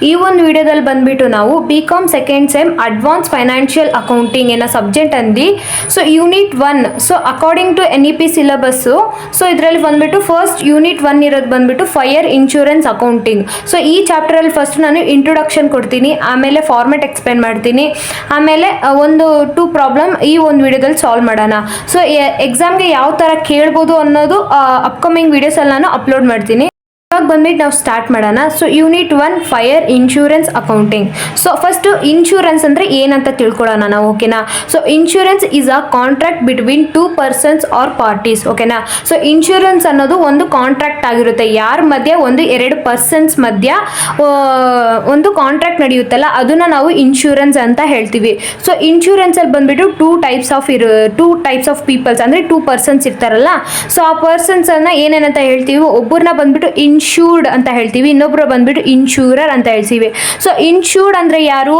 ಈ ಒಂದು ವಿಡಿಯೋದಲ್ಲಿ ಬಂದ್ಬಿಟ್ಟು ನಾವು BCom second sem advance financial accounting ಏನೋ ಸಬ್ಜೆಕ್ಟ್ ಅಂದು so unit 1 so according to NEP syllabus so ಇದರಲ್ಲಿ ಬಂದ್ಬಿಟ್ಟು ಫಸ್ಟ್ ಯೂನಿಟ್ 1 ಇರೋದು ಬಂದ್ಬಿಟ್ಟು ಫೈರ್ ಇನ್ಶೂರೆನ್ಸ್ ಅಕೌಂಟಿಂಗ್. ಸೊ ಈ ಚಾಪ್ಟರಲ್ಲಿ ಫಸ್ಟ್ ನಾನು ಇಂಟ್ರೊಡಕ್ಷನ್ ಕೊಡ್ತೀನಿ, ಆಮೇಲೆ ಫಾರ್ಮೆಟ್ ಎಕ್ಸ್ಪ್ಲೇನ್ ಮಾಡ್ತೀನಿ, ಆಮೇಲೆ ಒಂದು 2 ಪ್ರಾಬ್ಲಮ್ ಈ ಒಂದು ವಿಡಿಯೋದಲ್ಲಿ ಸಾಲ್ವ್ ಮಾಡೋಣ. ಸೊ ಎಕ್ಸಾಮ್ಗೆ ಯಾವ ಥರ ಕೇಳ್ಬೋದು ಅನ್ನೋದು ಅಪ್ಕಮಿಂಗ್ ವಿಡಿಯೋಸಲ್ಲಿ ನಾನು ಅಪ್ಲೋಡ್ ಮಾಡ್ತೀನಿ. ಇವಾಗ ಬಂದ್ಬಿಟ್ಟು ನಾವು ಸ್ಟಾರ್ಟ್ ಮಾಡೋಣ. So unit 1 fire insurance accounting. So first insurance ಅಂದರೆ ಏನಂತ ತಿಳ್ಕೊಳ್ಳೋಣ ನಾವು, ಓಕೆನಾ. So insurance is a contract between 2 persons or parties, ಓಕೆನಾ. ಸೊ ಇನ್ಶೂರೆನ್ಸ್ ಅನ್ನೋದು ಒಂದು ಕಾಂಟ್ರಾಕ್ಟ್ ಆಗಿರುತ್ತೆ, ಯಾರ ಮಧ್ಯೆ ಒಂದು 2 ಪರ್ಸನ್ಸ್ ಮಧ್ಯ ಒಂದು ಕಾಂಟ್ರಾಕ್ಟ್ ನಡೆಯುತ್ತಲ್ಲ ಅದನ್ನ ನಾವು ಇನ್ಶೂರೆನ್ಸ್ ಅಂತ ಹೇಳ್ತೀವಿ. ಸೊ ಇನ್ಶೂರೆನ್ಸಲ್ಲಿ ಬಂದ್ಬಿಟ್ಟು ಟೂ ಟೈಪ್ಸ್ ಆಫ್ ಪೀಪಲ್ಸ್ ಅಂದರೆ 2 ಪರ್ಸನ್ಸ್ ಇರ್ತಾರಲ್ಲ, ಸೊ ಆ ಪರ್ಸನ್ಸನ್ನು ಏನೇನಂತ ಹೇಳ್ತೀವಿ, ಒಬ್ಬರನ್ನ ಬಂದ್ಬಿಟ್ಟು ಇನ್ಶೂರ್ಡ್ ಅಂತ ಹೇಳ್ತೀವಿ, ಇನ್ನೊಬ್ರು ಬಂದ್ಬಿಟ್ಟು ಇನ್ಶೂರರ್ ಅಂತ ಹೇಳ್ತೀವಿ. ಸೊ ಇನ್ಶೂರ್ಡ್ ಅಂದ್ರೆ ಯಾರು,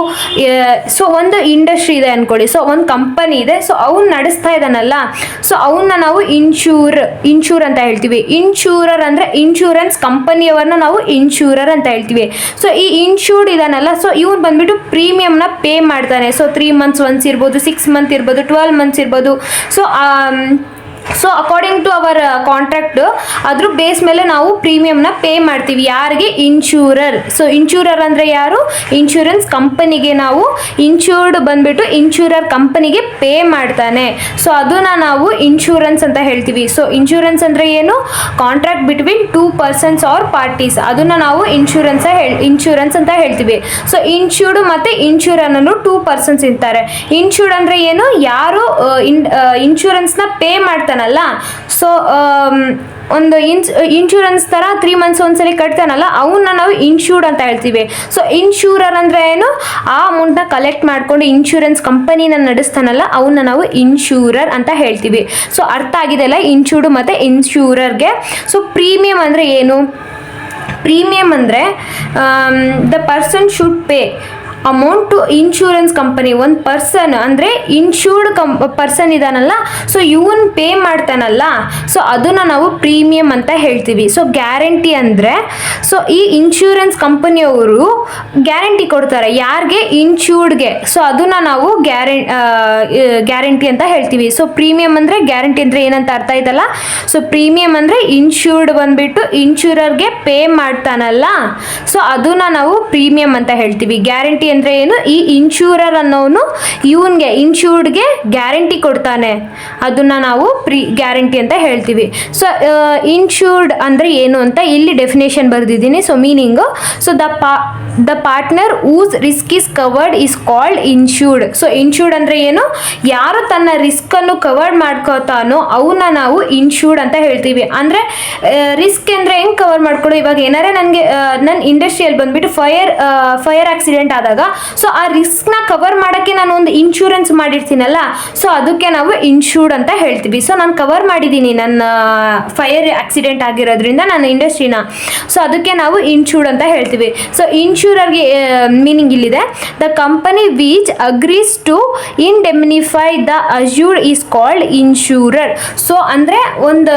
ಸೊ ಒಂದು ಇಂಡಸ್ಟ್ರಿ ಇದೆ ಅನ್ಕೊಳ್ಳಿ, ಸೊ ಒಂದು ಕಂಪನಿ ಇದೆ, ಸೊ ಅವ್ನು ನಡೆಸ್ತಾ ಇದ್ದಾನಲ್ಲ, ಸೊ ಅವನ್ನ ನಾವು ಇನ್ಶೂರ್ ಅಂತ ಹೇಳ್ತೀವಿ. ಇನ್ಶೂರರ್ ಅಂದ್ರೆ ಇನ್ಶೂರೆನ್ಸ್ ಕಂಪನಿಯವರನ್ನ ನಾವು ಇನ್ಶೂರರ್ ಅಂತ ಹೇಳ್ತೀವಿ. ಸೊ ಈ ಇನ್ಶೂರ್ಡ್ ಇದಾನಲ್ಲ, ಸೊ ಇವ್ನು ಬಂದ್ಬಿಟ್ಟು ಪ್ರೀಮಿಯಂನ ಪೇ ಮಾಡ್ತಾನೆ. ಸೊ 3 months ಒನ್ಸ್ ಇರ್ಬೋದು, 6 months ಇರ್ಬೋದು, 12 months ಇರ್ಬೋದು. So according to our contract ಅದ್ರ ಬೇಸ್ ಮೇಲೆ ನಾವು ಪ್ರೀಮಿಯಂನ ಪೇ ಮಾಡ್ತೀವಿ. ಯಾರಿಗೆ, ಇನ್ಶೂರರ್. ಸೊ ಇನ್ಶೂರರ್ ಅಂದರೆ ಯಾರು, ಇನ್ಶೂರೆನ್ಸ್ ಕಂಪನಿಗೆ ನಾವು ಇನ್ಶೂರ್ಡ್ ಬಂದ್ಬಿಟ್ಟು ಇನ್ಶೂರರ್ ಕಂಪನಿಗೆ ಪೇ ಮಾಡ್ತಾನೆ. ಸೊ ಅದನ್ನ ನಾವು ಇನ್ಶೂರೆನ್ಸ್ ಅಂತ ಹೇಳ್ತೀವಿ. ಸೊ ಇನ್ಶೂರೆನ್ಸ್ ಅಂದರೆ ಏನು, contract between 2 persons or parties, ಅದನ್ನ ನಾವು ಇನ್ಶೂರೆನ್ಸ್ ಅಂತ ಹೇಳ್ತೀವಿ. ಸೊ ಇನ್ಶೂರ್ಡ್ ಮತ್ತೆ ಇನ್ಶೂರರ್ ಅನ್ನೋ 2 ಪರ್ಸನ್ಸ್ ಇರ್ತಾರೆ. ಇನ್ಶೂರ್ಡ್ ಅಂದರೆ ಏನು, ಯಾರು ಇನ್ಶೂರೆನ್ಸ್ನ ಪೇ ಮಾಡ್ತಾನಲ್ಲ, ಸೊ ಒಂದು ಇನ್ಶೂರೆನ್ಸ್ ಥರ 3 months ಒಂದ್ಸಲಿ ಕಟ್ತಾನಲ್ಲ ಅವನ್ನ ನಾವು ಇನ್ಶೂರ್ಡ್ ಅಂತ ಹೇಳ್ತೀವಿ. ಸೊ ಇನ್ಶೂರರ್ ಅಂದರೆ ಏನು, ಆ ಅಮೌಂಟ್ನ ಕಲೆಕ್ಟ್ ಮಾಡ್ಕೊಂಡು ಇನ್ಶೂರೆನ್ಸ್ ಕಂಪನಿನ ನಡೆಸ್ತಾನಲ್ಲ ಅವನ್ನ ನಾವು ಇನ್ಶೂರರ್ ಅಂತ ಹೇಳ್ತೀವಿ. ಸೊ ಅರ್ಥ ಆಗಿದೆ ಅಲ್ಲ ಇನ್ಶೂರ್ಡ್ ಮತ್ತು ಇನ್ಶೂರರ್ಗೆ. ಸೊ ಪ್ರೀಮಿಯಂ ಅಂದರೆ ಏನು, ಪ್ರೀಮಿಯಂ ಅಂದರೆ the person should pay amount to insurance company. ಒಂದು ಪರ್ಸನ್ ಅಂದರೆ ಇನ್ಶೂರ್ಡ್ ಪರ್ಸನ್ ಇದಾನಲ್ಲ, ಸೊ ಇವನ್ ಪೇ ಮಾಡ್ತಾನಲ್ಲ, ಸೊ ಅದನ್ನು ನಾವು ಪ್ರೀಮಿಯಂ ಅಂತ ಹೇಳ್ತೀವಿ. ಸೊ ಗ್ಯಾರಂಟಿ ಅಂದರೆ, ಸೊ ಈ ಇನ್ಶೂರೆನ್ಸ್ ಕಂಪನಿಯವರು ಗ್ಯಾರಂಟಿ ಕೊಡ್ತಾರೆ ಯಾರಿಗೆ, ಇನ್ಶೂರ್ಡ್ಗೆ. ಸೊ ಅದನ್ನು ನಾವು ಗ್ಯಾರಂಟಿ ಅಂತ ಹೇಳ್ತೀವಿ. ಸೊ ಪ್ರೀಮಿಯಂ ಅಂದರೆ ಗ್ಯಾರಂಟಿ ಅಂದರೆ ಏನಂತ ಅರ್ಥ ಆಯ್ತಲ್ಲ. ಸೊ ಪ್ರೀಮಿಯಂ ಅಂದರೆ ಇನ್ಶೂರ್ಡ್ ಬಂದ್ಬಿಟ್ಟು ಇನ್ಶೂರರ್ಗೆ ಪೇ ಮಾಡ್ತಾನಲ್ಲ, ಸೊ ಅದನ್ನು ನಾವು ಪ್ರೀಮಿಯಂ ಅಂತ ಹೇಳ್ತೀವಿ. ಗ್ಯಾರಂಟಿ ಅಂದ್ರೆ ಏನು, ಈ ಇನ್ಶೂರರ್ ಅನ್ನೋನು ಇವನ್ಗೆ ಇನ್ಶೂರ್ಡ್ಗೆ ಗ್ಯಾರಂಟಿ ಕೊಡ್ತಾನೆ, ಅದನ್ನ ನಾವು ಗ್ಯಾರಂಟಿ ಅಂತ ಹೇಳ್ತೀವಿ. ಸೊ ಇನ್ಶೂರ್ಡ್ ಅಂದ್ರೆ ಏನು ಅಂತ ಇಲ್ಲಿ ಡೆಫಿನೇಷನ್ ಬರೆದಿದ್ದೀನಿ. So meaning, so the partner whose risk is covered is called insured. So insured ಅಂದ್ರೆ ಏನು, ಯಾರು ತನ್ನ ರಿಸ್ಕ್ ಅನ್ನು ಕವರ್ ಮಾಡ್ಕೋತಾನೋ ಅವನ್ನ ನಾವು ಇನ್ಶೂರ್ಡ್ ಅಂತ ಹೇಳ್ತೀವಿ. ಅಂದ್ರೆ ರಿಸ್ಕ್ ಅಂದ್ರೆ ಹೆಂಗ್ ಕವರ್ ಮಾಡ್ಕೊಳ್ಳೋ, ಇವಾಗ ಏನಾರೆ ನನಗೆ ನನ್ನ ಇಂಡಸ್ಟ್ರಿಯಲ್ಲಿ ಬಂದ್ಬಿಟ್ಟು ಫೈರ್ ಆಕ್ಸಿಡೆಂಟ್ ಆದಾಗ, ಸೊ ಆ ರಿಸ್ಕ್ ನ ಕವರ್ ಮಾಡಕ್ಕೆ ನಾನು ಒಂದು ಇನ್ಶೂರೆನ್ಸ್ ಮಾಡಿರ್ತೀನಲ್ಲ, ಸೊ ಅದಕ್ಕೆ ನಾವು ಇನ್ಶೂರ್ಡ್ ಅಂತ ಹೇಳ್ತೀವಿ. ಸೊ ನಾನು ಕವರ್ ಮಾಡಿದ್ದೀನಿ ನನ್ನ ಫೈರ್ ಆಕ್ಸಿಡೆಂಟ್ ಆಗಿರೋದ್ರಿಂದ ನನ್ನ ಇಂಡಸ್ಟ್ರಿನ, ಸೊ ಅದಕ್ಕೆ ನಾವು ಇನ್ಶೂರ್ಡ್ ಅಂತ ಹೇಳ್ತೀವಿ. ಸೊ ಇನ್ಶೂರರ್ಗೆ ಮೀನಿಂಗ್ ಇಲ್ಲಿದೆ, the company which agrees to indemnify the assured is called insurer. So ಅಂದರೆ ಒಂದು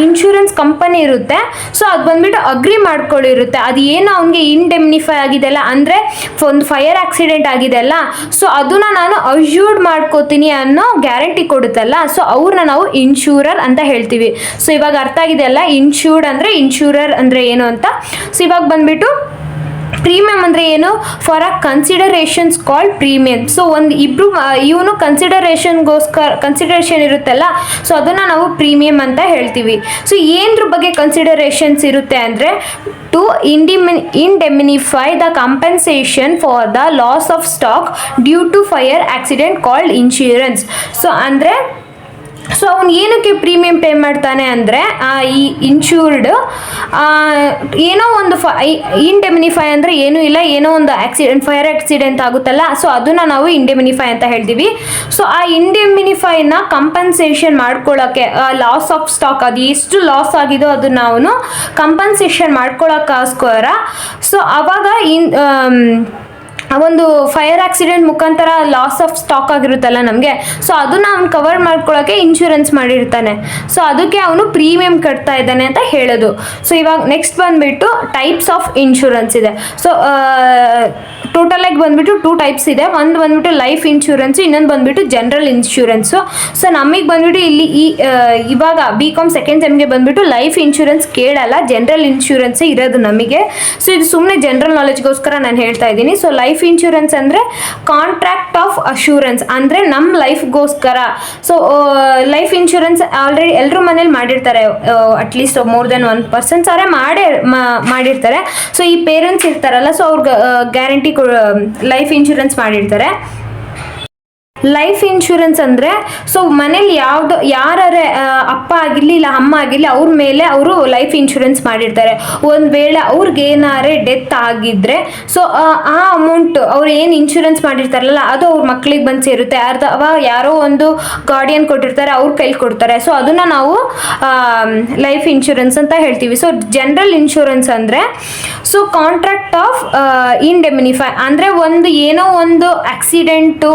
ಇನ್ಶೂರೆನ್ಸ್ ಕಂಪನಿ ಇರುತ್ತೆ, ಸೊ ಅದು ಬಂದ್ಬಿಟ್ಟು ಅಗ್ರಿ ಮಾಡ್ಕೊಂಡಿರುತ್ತೆ, ಅದು ಏನು ಅವನಿಗೆ ಇಂಡೆಮ್ನಿಫೈ ಆಗಿದೆಲ್ಲ ಅಂದರೆ ಒಂದು ಫೈರ್ ಆಕ್ಸಿಡೆಂಟ್ ಆಗಿದೆ ಅಲ್ಲ, ಸೊ ಅದನ್ನ ನಾನು ಅಶ್ಯೂರ್ಡ್ ಮಾಡ್ಕೋತೀನಿ ಅನ್ನೋ ಗ್ಯಾರಂಟಿ ಕೊಡುತ್ತಲ್ಲ, ಸೊ ಅವ್ರನ್ನ ನಾವು ಇನ್ಶೂರರ್ ಅಂತ ಹೇಳ್ತೀವಿ. ಸೊ ಇವಾಗ ಅರ್ಥ ಆಗಿದೆ ಅಲ್ಲ ಇನ್ಶೂರ್ಡ್ ಅಂದರೆ ಇನ್ಶೂರರ್ ಅಂದರೆ ಏನು ಅಂತ. ಸೊ ಇವಾಗ ಬಂದ್ಬಿಟ್ಟು ಪ್ರೀಮಿಯಂ ಅಂದರೆ ಏನು, for a considerations called premium. So ಇವನು ಕನ್ಸಿಡರೇಷನ್ ಇರುತ್ತಲ್ಲ, ಸೊ ಅದನ್ನು ನಾವು ಪ್ರೀಮಿಯಂ ಅಂತ ಹೇಳ್ತೀವಿ. ಸೊ ಏನ್ರ ಬಗ್ಗೆ ಕನ್ಸಿಡರೇಷನ್ಸ್ ಇರುತ್ತೆ ಅಂದರೆ, to indemnify the compensation for the loss of stock due to fire accident called insurance. So ಅಂದರೆ ಸೊ ಅವನು ಏನಕ್ಕೆ ಪ್ರೀಮಿಯಂ ಪೇ ಮಾಡ್ತಾನೆ ಅಂದರೆ, ಈ ಇನ್ಶೂರ್ಡ್ ಏನೋ ಒಂದು ಇಂಡೆಮಿನಿಫೈ ಅಂದರೆ ಏನೂ ಇಲ್ಲ, ಏನೋ ಒಂದು ಫೈರ್ ಆಕ್ಸಿಡೆಂಟ್ ಆಗುತ್ತಲ್ಲ, ಸೊ ಅದನ್ನು ನಾವು ಇಂಡೆಮಿನಿಫೈ ಅಂತ ಹೇಳ್ತೀವಿ. ಸೊ ಆ ಇಂಡೆಮಿನಿಫೈನ ಕಂಪನ್ಸೇಷನ್ ಮಾಡ್ಕೊಳ್ಳೋಕ್ಕೆ, ಲಾಸ್ ಆಫ್ ಸ್ಟಾಕ್ ಅದು ಎಷ್ಟು ಲಾಸ್ ಆಗಿದೋ ಅದನ್ನು ಅವನು ಕಂಪನ್ಸೇಷನ್ ಮಾಡ್ಕೊಳ್ಳೋಕ್ಕೋಸ್ಕರ, ಸೊ ಅವಾಗ ಒಂದು ಫೈರ್ ಆಕ್ಸಿಡೆಂಟ್ ಮುಖಾಂತರ ಲಾಸ್ ಆಫ್ ಸ್ಟಾಕ್ ಆಗಿರುತ್ತಲ್ಲ ನಮಗೆ, ಸೊ ಅದನ್ನ ಅವ್ನು ಕವರ್ ಮಾಡ್ಕೊಳ್ಳೋಕೆ ಇನ್ಶೂರೆನ್ಸ್ ಮಾಡಿರ್ತಾನೆ. ಸೊ ಅದಕ್ಕೆ ಅವನು ಪ್ರೀಮಿಯಂ ಕಟ್ತಾ ಇದ್ದಾನೆ ಅಂತ ಹೇಳೋದು. ಸೊ ಇವಾಗ ನೆಕ್ಸ್ಟ್ ಬಂದ್ಬಿಟ್ಟು ಟೈಪ್ಸ್ ಆಫ್ ಇನ್ಶೂರೆನ್ಸ್ ಇದೆ. ಸೊ ಟೋಟಲ್ ಆಗಿ ಬಂದ್ಬಿಟ್ಟು 2 ಟೈಪ್ಸ್ ಇದೆ. ಒಂದು ಬಂದ್ಬಿಟ್ಟು ಲೈಫ್ ಇನ್ಶೂರೆನ್ಸ್, ಇನ್ನೊಂದು ಬಂದ್ಬಿಟ್ಟು ಜನರಲ್ ಇನ್ಶೂರೆನ್ಸು. ಸೊ ನಮಗೆ ಬಂದ್ಬಿಟ್ಟು ಇಲ್ಲಿ ಇವಾಗ BCom ಸೆಕೆಂಡ್ ಸೆಮ್ಗೆ ಬಂದ್ಬಿಟ್ಟು ಲೈಫ್ ಇನ್ಶೂರೆನ್ಸ್ ಕೇಳಲ್ಲ, ಜನರಲ್ ಇನ್ಶೂರೆನ್ಸೇ ಇರೋದು ನಮಗೆ. ಸೊ ಇದು ಸುಮ್ಮನೆ ಜನರಲ್ ನಾಲೆಜ್ಗೋಸ್ಕರ ನಾನು ಹೇಳ್ತಾ ಇದ್ದೀನಿ. ಸೊ ಲೈಫ್ ಇನ್ಶೂರೆನ್ಸ್ ಅಂದರೆ ಕಾಂಟ್ರಾಕ್ಟ್ ಆಫ್ ಅಶೂರೆನ್ಸ್, ಅಂದರೆ ನಮ್ಮ ಲೈಫ್ಗೋಸ್ಕರ. ಸೊ ಲೈಫ್ ಇನ್ಶೂರೆನ್ಸ್ ಆಲ್ರೆಡಿ ಎಲ್ಲರೂ ಮನೇಲಿ ಮಾಡಿರ್ತಾರೆ, ಅಟ್ಲೀಸ್ಟ್ ಮೋರ್ ದೆನ್ 1% ಸಾರೆ ಮಾಡಿರ್ತಾರೆ. ಸೊ ಈ ಪೇರೆಂಟ್ಸ್ ಇರ್ತಾರಲ್ಲ, ಸೊ ಅವ್ರಿಗೆ ಗ್ಯಾರಂಟಿ ಲೈಫ್ ಇನ್ಶೂರೆನ್ಸ್ ಮಾಡಿರ್ತಾರೆ. ಲೈಫ್ ಇನ್ಶೂರೆನ್ಸ್ ಅಂದರೆ ಸೊ ಮನೇಲಿ ಯಾರೇ ಅಪ್ಪ ಆಗಿರಲಿ ಇಲ್ಲ ಅಮ್ಮ ಆಗಿರಲಿ ಅವ್ರ ಮೇಲೆ ಅವರು ಲೈಫ್ ಇನ್ಶೂರೆನ್ಸ್ ಮಾಡಿರ್ತಾರೆ. ಒಂದು ವೇಳೆ ಅವ್ರಿಗೆ ಏನಾರೇ ಡೆತ್ ಆಗಿದ್ರೆ ಸೊ ಆ ಅಮೌಂಟ್ ಅವ್ರು ಏನು ಇನ್ಶೂರೆನ್ಸ್ ಮಾಡಿರ್ತಾರಲ್ಲ ಅದು ಅವ್ರ ಮಕ್ಳಿಗೆ ಬಂದು ಸೇರುತ್ತೆ. ಅಥವಾ ಯಾರೋ ಒಂದು ಗಾರ್ಡಿಯನ್ ಕೊಟ್ಟಿರ್ತಾರೆ, ಅವ್ರ ಕೈಲಿ ಕೊಡ್ತಾರೆ. ಸೊ ಅದನ್ನು ನಾವು ಲೈಫ್ ಇನ್ಶೂರೆನ್ಸ್ ಅಂತ ಹೇಳ್ತೀವಿ. ಸೊ ಜನರಲ್ ಇನ್ಶೂರೆನ್ಸ್ ಅಂದರೆ ಸೊ ಕಾಂಟ್ರಾಕ್ಟ್ ಆಫ್ ಇಂಡೆಮಿನಿಫೈ, ಅಂದರೆ ಏನೋ ಒಂದು ಆಕ್ಸಿಡೆಂಟು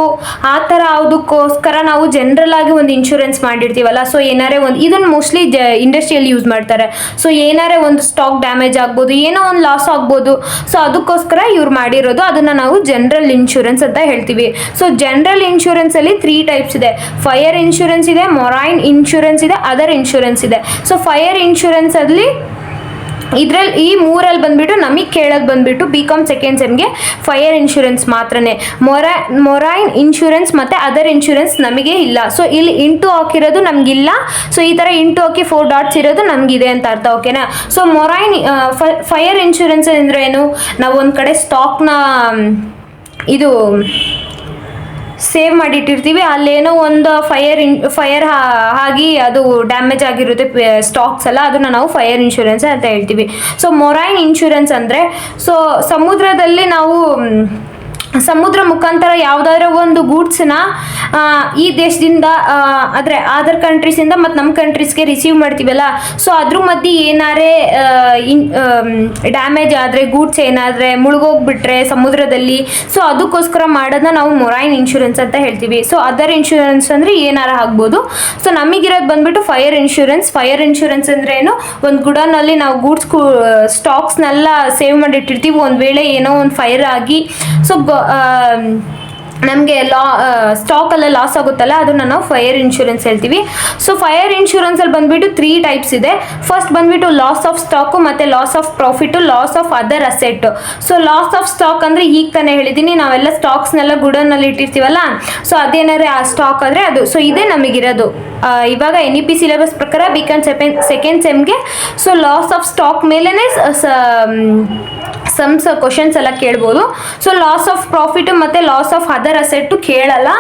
ಆ ಥರ ಅದಕ್ಕೋಸ್ಕರ ನಾವು ಜನರಲ್ ಆಗಿ ಒಂದು ಇನ್ಶೂರೆನ್ಸ್ ಮಾಡಿರ್ತೀವಲ್ಲ. ಸೊ ಏನಾರೇ ಒಂದು, ಇದನ್ನು ಮೋಸ್ಟ್ಲಿ ಇಂಡಸ್ಟ್ರಿಯಲ್ಲಿ ಯೂಸ್ ಮಾಡ್ತಾರೆ. ಸೊ ಏನಾರೇ ಒಂದು ಸ್ಟಾಕ್ ಡ್ಯಾಮೇಜ್ ಆಗ್ಬೋದು, ಏನೋ ಒಂದು ಲಾಸ್ ಆಗ್ಬೋದು. ಸೊ ಅದಕ್ಕೋಸ್ಕರ ಇವ್ರು ಮಾಡಿರೋದು, ಅದನ್ನು ನಾವು ಜನರಲ್ ಇನ್ಶೂರೆನ್ಸ್ ಅಂತ ಹೇಳ್ತೀವಿ. ಸೊ ಜನರಲ್ ಇನ್ಶೂರೆನ್ಸಲ್ಲಿ 3 ಟೈಪ್ಸ್ ಇದೆ. ಫೈರ್ ಇನ್ಶೂರೆನ್ಸ್ ಇದೆ, ಮೊರೈನ್ ಇನ್ಶೂರೆನ್ಸ್ ಇದೆ, ಅದರ್ ಇನ್ಶೂರೆನ್ಸ್ ಇದೆ. ಸೊ ಫೈರ್ ಇನ್ಶೂರೆನ್ಸಲ್ಲಿ ಈ 3 ಬಂದ್ಬಿಟ್ಟು ನಮಗೆ ಕೇಳೋದು ಬಂದ್ಬಿಟ್ಟು BCom ಸೆಕೆಂಡ್ ಸೆಮ್ಗೆ ಫೈರ್ ಇನ್ಶೂರೆನ್ಸ್ ಮಾತ್ರನೇ. ಮೊರೈನ್ ಇನ್ಶೂರೆನ್ಸ್ ಮತ್ತು ಅದರ್ ಇನ್ಶೂರೆನ್ಸ್ ನಮಗೆ ಇಲ್ಲ. ಸೊ ಇಲ್ಲಿ ಇಂಟು ಹಾಕಿರೋದು ನಮಗಿಲ್ಲ. ಸೊ ಈ ಥರ ಇಂಟು ಹಾಕಿ 4 ಡಾಟ್ಸ್ ಇರೋದು ನಮಗಿದೆ ಅಂತ ಅರ್ಥ, ಓಕೆನಾ. ಸೊ ಮೊರೈನ್ ಫೈರ್ ಇನ್ಶೂರೆನ್ಸ್ ಅಂದರೆ ಏನು, ನಾವು ಒಂದು ಕಡೆ ಸ್ಟಾಕ್ನ ಇದು ಸೇವ್ ಮಾಡಿಟ್ಟಿರ್ತೀವಿ, ಅಲ್ಲೇನೋ ಒಂದು ಫೈರ್ ಆಗಿ ಅದು ಡ್ಯಾಮೇಜ್ ಆಗಿರುತ್ತೆ ಸ್ಟಾಕ್ಸ್ ಎಲ್ಲ, ಅದನ್ನು ನಾವು ಫೈರ್ ಇನ್ಶೂರೆನ್ಸ್ ಅಂತ ಹೇಳ್ತೀವಿ. ಸೊ ಮೊರೈನ್ ಇನ್ಶೂರೆನ್ಸ್ ಅಂದರೆ ಸೊ ಸಮುದ್ರದಲ್ಲಿ ನಾವು ಸಮುದ್ರ ಮುಖಾಂತರ ಯಾವುದಾದ್ರೂ ಒಂದು ಗೂಡ್ಸ್ನ ಈ ದೇಶದಿಂದ ಆದರೆ ಅದರ್ ಕಂಟ್ರೀಸಿಂದ ಮತ್ತು ನಮ್ಮ ಕಂಟ್ರೀಸ್ಗೆ ರಿಸೀವ್ ಮಾಡ್ತೀವಲ್ಲ. ಸೊ ಅದ್ರ ಮಧ್ಯೆ ಏನಾರೇ ಡ್ಯಾಮೇಜ್ ಆದರೆ, ಗೂಡ್ಸ್ ಏನಾದರೆ ಮುಳುಗೋಗ್ಬಿಟ್ರೆ ಸಮುದ್ರದಲ್ಲಿ, ಸೊ ಅದಕ್ಕೋಸ್ಕರ ಮಾಡೋದನ್ನ ನಾವು ಮೊರೈನ್ ಇನ್ಶೂರೆನ್ಸ್ ಅಂತ ಹೇಳ್ತೀವಿ. ಸೊ ಅದರ್ ಇನ್ಶೂರೆನ್ಸ್ ಅಂದರೆ ಏನಾರ ಆಗ್ಬೋದು. ಸೊ ನಮಗಿರೋದು ಬಂದ್ಬಿಟ್ಟು ಫೈರ್ ಇನ್ಶೂರೆನ್ಸ್. ಫೈರ್ ಇನ್ಶೂರೆನ್ಸ್ ಅಂದರೆ ಏನು, ಒಂದು ಗುಡನಲ್ಲಿ ನಾವು ಗೂಡ್ಸ್ ಸ್ಟಾಕ್ಸ್ನೆಲ್ಲ ಸೇವ್ ಮಾಡಿಟ್ಟಿರ್ತೀವಿ, ಒಂದು ವೇಳೆ ಏನೋ ಒಂದು ಫೈರ್ ಆಗಿ ಸೊ ನಮಗೆ ಸ್ಟಾಕಲ್ಲ ಲಾಸ್ ಆಗುತ್ತಲ್ಲ, ಅದನ್ನು ನಾವು ಫೈರ್ ಇನ್ಶೂರೆನ್ಸ್ ಹೇಳ್ತೀವಿ. ಸೊ ಫೈರ್ ಇನ್ಶೂರೆನ್ಸಲ್ಲಿ ಬಂದುಬಿಟ್ಟು 3 ಟೈಪ್ಸ್ ಇದೆ. ಫಸ್ಟ್ ಬಂದುಬಿಟ್ಟು ಲಾಸ್ ಆಫ್ ಸ್ಟಾಕು, ಮತ್ತು loss of profit, loss of other asset. So loss of stock ಅಂದರೆ ಈಗ ತಾನೇ ಹೇಳಿದ್ದೀನಿ, ನಾವೆಲ್ಲ ಸ್ಟಾಕ್ಸ್ನೆಲ್ಲ ಗುಡನಲ್ಲಿ ಇಟ್ಟಿರ್ತೀವಲ್ಲ, ಸೊ ಅದೇನಾದ್ರೆ ಆ ಸ್ಟಾಕ್ ಆದರೆ ಅದು. ಸೊ ಇದೇ ನಮಗಿರೋದು ಇವಾಗ NEP ಸಿಲೆಬಸ್ ಪ್ರಕಾರ BCom ಸೆಕೆಂಡ್ ಸೆಮ್ಗೆ. ಸೊ ಲಾಸ್ ಆಫ್ ಸ್ಟಾಕ್ ಮೇಲೇ ಕ್ವಶನ್ಸ್ ಎಲ್ಲ ಕೇಳ್ಬೋದು. ಸೊ ಲಾಸ್ ಆಫ್ ಪ್ರಾಫಿಟ್ ಮತ್ತು ಲಾಸ್ ಆಫ್ ಅದರ್ ಅಸೆಟ್ಟು ಕೇಳಲ್ಲ.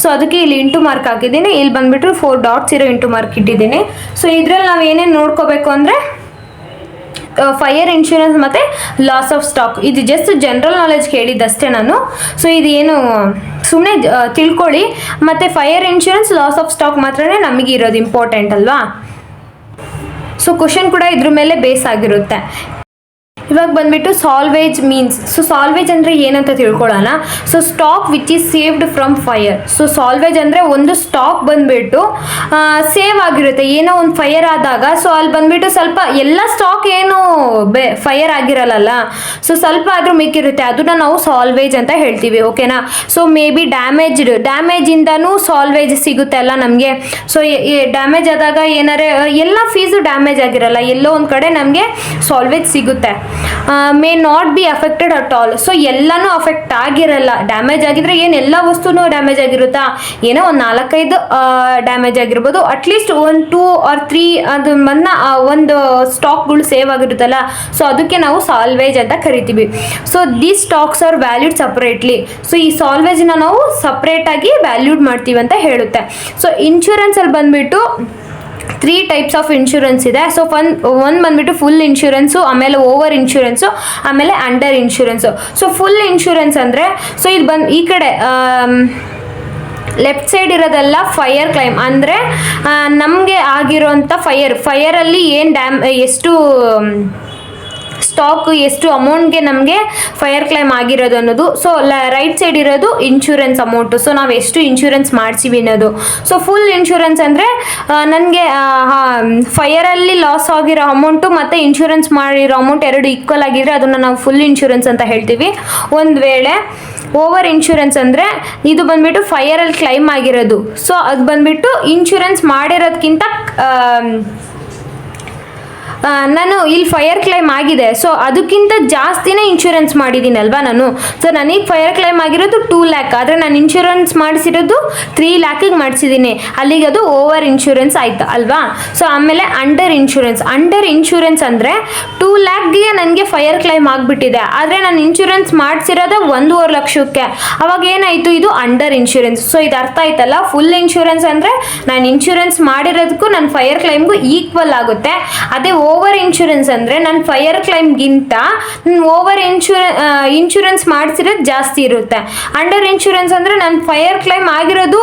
ಸೊ ಅದಕ್ಕೆ ಇಲ್ಲಿ ಇಂಟು ಮಾರ್ಕ್ ಹಾಕಿದ್ದೀನಿ, ಇಲ್ಲಿ ಬಂದುಬಿಟ್ಟು 4 ಡಾಟ್ಸ್ ಇರೋ ಇಂಟು ಮಾರ್ಕ್ ಇಟ್ಟಿದ್ದೀನಿ. ಸೊ ಇದರಲ್ಲಿ ನಾವು ಏನೇನು ನೋಡ್ಕೋಬೇಕು ಅಂದರೆ ಫೈರ್ ಇನ್ಶೂರೆನ್ಸ್ ಮತ್ತು ಲಾಸ್ ಆಫ್ ಸ್ಟಾಕ್, ಇದು ಜಸ್ಟ್ ಜನರಲ್ ನಾಲೆಜ್ ಹೇಳಿದ್ದಷ್ಟೇ ನಾನು. ಸೊ ಇದು ಏನು ಸುಮ್ಮನೆ ತಿಳ್ಕೊಳ್ಳಿ. ಮತ್ತು fire insurance, loss of stock ಮಾತ್ರನೇ ನಮಗೆ ಇರೋದು ಇಂಪಾರ್ಟೆಂಟ್ ಅಲ್ವಾ. ಸೊ ಕ್ವಶನ್ ಕೂಡ ಇದ್ರ ಮೇಲೆ ಬೇಸ್ ಆಗಿರುತ್ತೆ. ಇವಾಗ ಬಂದ್ಬಿಟ್ಟು ಸಾಲ್ವೇಜ್ ಮೀನ್ಸ್. ಸೊ ಸಾಲ್ವೇಜ್ ಅಂದರೆ ಏನಂತ ತಿಳ್ಕೊಳ್ಳೋಣ. So stock which is saved from fire. So salvage ಅಂದರೆ ಒಂದು ಸ್ಟಾಕ್ ಬಂದ್ಬಿಟ್ಟು ಸೇವ್ ಆಗಿರುತ್ತೆ, ಏನೋ ಒಂದು ಫೈರ್ ಆದಾಗ. ಸೊ ಅಲ್ಲಿ ಬಂದ್ಬಿಟ್ಟು ಸ್ವಲ್ಪ ಎಲ್ಲ ಸ್ಟಾಕ್ ಏನು ಫೈರ್ ಆಗಿರಲ್ಲ, ಸೊ ಸ್ವಲ್ಪ ಆದರೂ ಮಿಕ್ಕಿರುತ್ತೆ, ಅದನ್ನ ನಾವು ಸಾಲ್ವೇಜ್ ಅಂತ ಹೇಳ್ತೀವಿ, ಓಕೆನಾ. ಸೊ ಮೇ ಬಿ ಡ್ಯಾಮೇಜಿಂದನೂ ಸಾಲ್ವೇಜ್ ಸಿಗುತ್ತೆ ಅಲ್ಲ ನಮಗೆ. ಸೊ ಡ್ಯಾಮೇಜ್ ಆದಾಗ ಏನಾರೇ ಎಲ್ಲ ಫೀಸು ಡ್ಯಾಮೇಜ್ ಆಗಿರಲ್ಲ, ಎಲ್ಲೋ ಒಂದು ಕಡೆ ನಮಗೆ ಸಾಲ್ವೇಜ್ ಸಿಗುತ್ತೆ. May not be affected at all. So ಎಲ್ಲನೂ ಅಫೆಕ್ಟ್ ಆಗಿರಲ್ಲ. ಡ್ಯಾಮೇಜ್ ಆಗಿದ್ರೆ ಏನು ಎಲ್ಲ ವಸ್ತುನೂ ಡ್ಯಾಮೇಜ್ ಆಗಿರುತ್ತಾ, ಏನೋ ಒಂದು 4-5 ಡ್ಯಾಮೇಜ್ ಆಗಿರ್ಬೋದು, ಅಟ್ಲೀಸ್ಟ್ 1, 2 or 3 ಅದು ಒಂದು ಸ್ಟಾಕ್ಗಳು ಸೇವ್ ಆಗಿರುತ್ತಲ್ಲ, ಸೊ ಅದಕ್ಕೆ ನಾವು ಸಾಲ್ವೇಜ್ ಅಂತ ಕರಿತೀವಿ. So these stocks are valued separately. So ಈ ಸಾಲ್ವೇಜ್ನ ನಾವು ಸಪ್ರೇಟಾಗಿ ವ್ಯಾಲ್ಯೂಡ್ ಮಾಡ್ತೀವಿ ಅಂತ ಹೇಳುತ್ತೆ. ಸೊ ಇನ್ಶೂರೆನ್ಸಲ್ಲಿ ಬಂದುಬಿಟ್ಟು 3 ಟೈಪ್ಸ್ ಆಫ್ ಇನ್ಶೂರೆನ್ಸ್ ಇದೆ. ಸೊ ಒಂದು ಬಂದ್ಬಿಟ್ಟು ಫುಲ್ ಇನ್ಶೂರೆನ್ಸು, ಆಮೇಲೆ ಓವರ್ ಇನ್ಶೂರೆನ್ಸು, ಆಮೇಲೆ under insurance. So full insurance ಅಂದರೆ ಸೊ ಇದು ಈ ಕಡೆ ಲೆಫ್ಟ್ ಸೈಡ್ ಇರೋದೆಲ್ಲ ಫೈರ್ ಕ್ಲೈಮ್, ಅಂದರೆ ನಮಗೆ ಆಗಿರೋಂಥ ಫೈರಲ್ಲಿ ಏನು ಎಷ್ಟು ಸ್ಟಾಕ್ ಎಷ್ಟು ಅಮೌಂಟ್ಗೆ ನಮಗೆ ಫೈರ್ ಕ್ಲೈಮ್ ಆಗಿರೋದು ಅನ್ನೋದು. ಸೊ ರೈಟ್ ಸೈಡ್ ಇರೋದು ಇನ್ಶೂರೆನ್ಸ್ ಅಮೌಂಟು. ಸೊ ನಾವು ಎಷ್ಟು ಇನ್ಶೂರೆನ್ಸ್ ಮಾಡಿಸಿವಿ ಅನ್ನೋದು. ಸೊ ಫುಲ್ ಇನ್ಶೂರೆನ್ಸ್ ಅಂದರೆ ನನಗೆ ಫೈರಲ್ಲಿ ಲಾಸ್ ಆಗಿರೋ ಅಮೌಂಟು ಮತ್ತು ಇನ್ಶೂರೆನ್ಸ್ ಮಾಡಿರೋ ಅಮೌಂಟ್ ಎರಡು ಈಕ್ವಲ್ ಆಗಿದ್ರೆ ಅದನ್ನು ನಾವು ಫುಲ್ ಇನ್ಶೂರೆನ್ಸ್ ಅಂತ ಹೇಳ್ತೀವಿ. ಒಂದು ವೇಳೆ ಓವರ್ ಇನ್ಶೂರೆನ್ಸ್ ಅಂದರೆ ಇದು ಬಂದ್ಬಿಟ್ಟು ಫೈರಲ್ಲಿ ಕ್ಲೈಮ್ ಆಗಿರೋದು. ಸೊ ಅದು ಬಂದ್ಬಿಟ್ಟು ಇನ್ಶೂರೆನ್ಸ್ ಮಾಡಿರೋದಕ್ಕಿಂತ ನಾನು ಇಲ್ಲಿ ಫೈರ್ ಕ್ಲೈಮ್ ಆಗಿದೆ, ಸೊ ಅದಕ್ಕಿಂತ ಜಾಸ್ತಿನೇ ಇನ್ಶೂರೆನ್ಸ್ ಮಾಡಿದ್ದೀನಲ್ವಾ ನಾನು. ಸೊ ನನಗೆ ಫೈರ್ ಕ್ಲೈಮ್ ಆಗಿರೋದು 2 lakh, ಆದರೆ ನಾನು ಇನ್ಶೂರೆನ್ಸ್ ಮಾಡಿಸಿರೋದು 3 lakhಗೆ ಮಾಡಿಸಿದ್ದೀನಿ. ಅಲ್ಲಿಗೆ ಅದು ಓವರ್ ಇನ್ಶೂರೆನ್ಸ್ ಆಯ್ತು ಅಲ್ವಾ. ಸೊ ಆಮೇಲೆ ಅಂಡರ್ ಇನ್ಶೂರೆನ್ಸ್ ಅಂದರೆ 2 lakhಗೆ ನನಗೆ ಫೈರ್ ಕ್ಲೈಮ್ ಆಗಿಬಿಟ್ಟಿದೆ, ಆದರೆ ನಾನು ಇನ್ಶೂರೆನ್ಸ್ ಮಾಡಿಸಿರೋದು 1.5 ಲಕ್ಷಕ್ಕೆ. ಅವಾಗ ಏನಾಯಿತು, ಇದು ಅಂಡರ್ ಇನ್ಶೂರೆನ್ಸ್. ಸೊ ಇದು ಅರ್ಥ ಆಯ್ತಲ್ಲ. ಫುಲ್ ಇನ್ಶೂರೆನ್ಸ್ ಅಂದರೆ ನಾನು ಇನ್ಶೂರೆನ್ಸ್ ಮಾಡಿರೋದಕ್ಕೂ ನನ್ನ ಫೈರ್ ಕ್ಲೈಮ್ಗೂ ಈಕ್ವಲ್ ಆಗುತ್ತೆ. ಅದೇ ಓವರ್ ಇನ್ಶೂರೆನ್ಸ್ ಅಂದರೆ ನನ್ನ ಫೈರ್ ಕ್ಲೈಮ್ಗಿಂತ ಓವರ್ ಇನ್ಶೂರೆನ್ಸ್ ಮಾಡಿಸಿರೋದು ಜಾಸ್ತಿ ಇರುತ್ತೆ. ಅಂಡರ್ ಇನ್ಶೂರೆನ್ಸ್ ಅಂದರೆ ನನ್ನ ಫೈರ್ ಕ್ಲೈಮ್ ಆಗಿರೋದು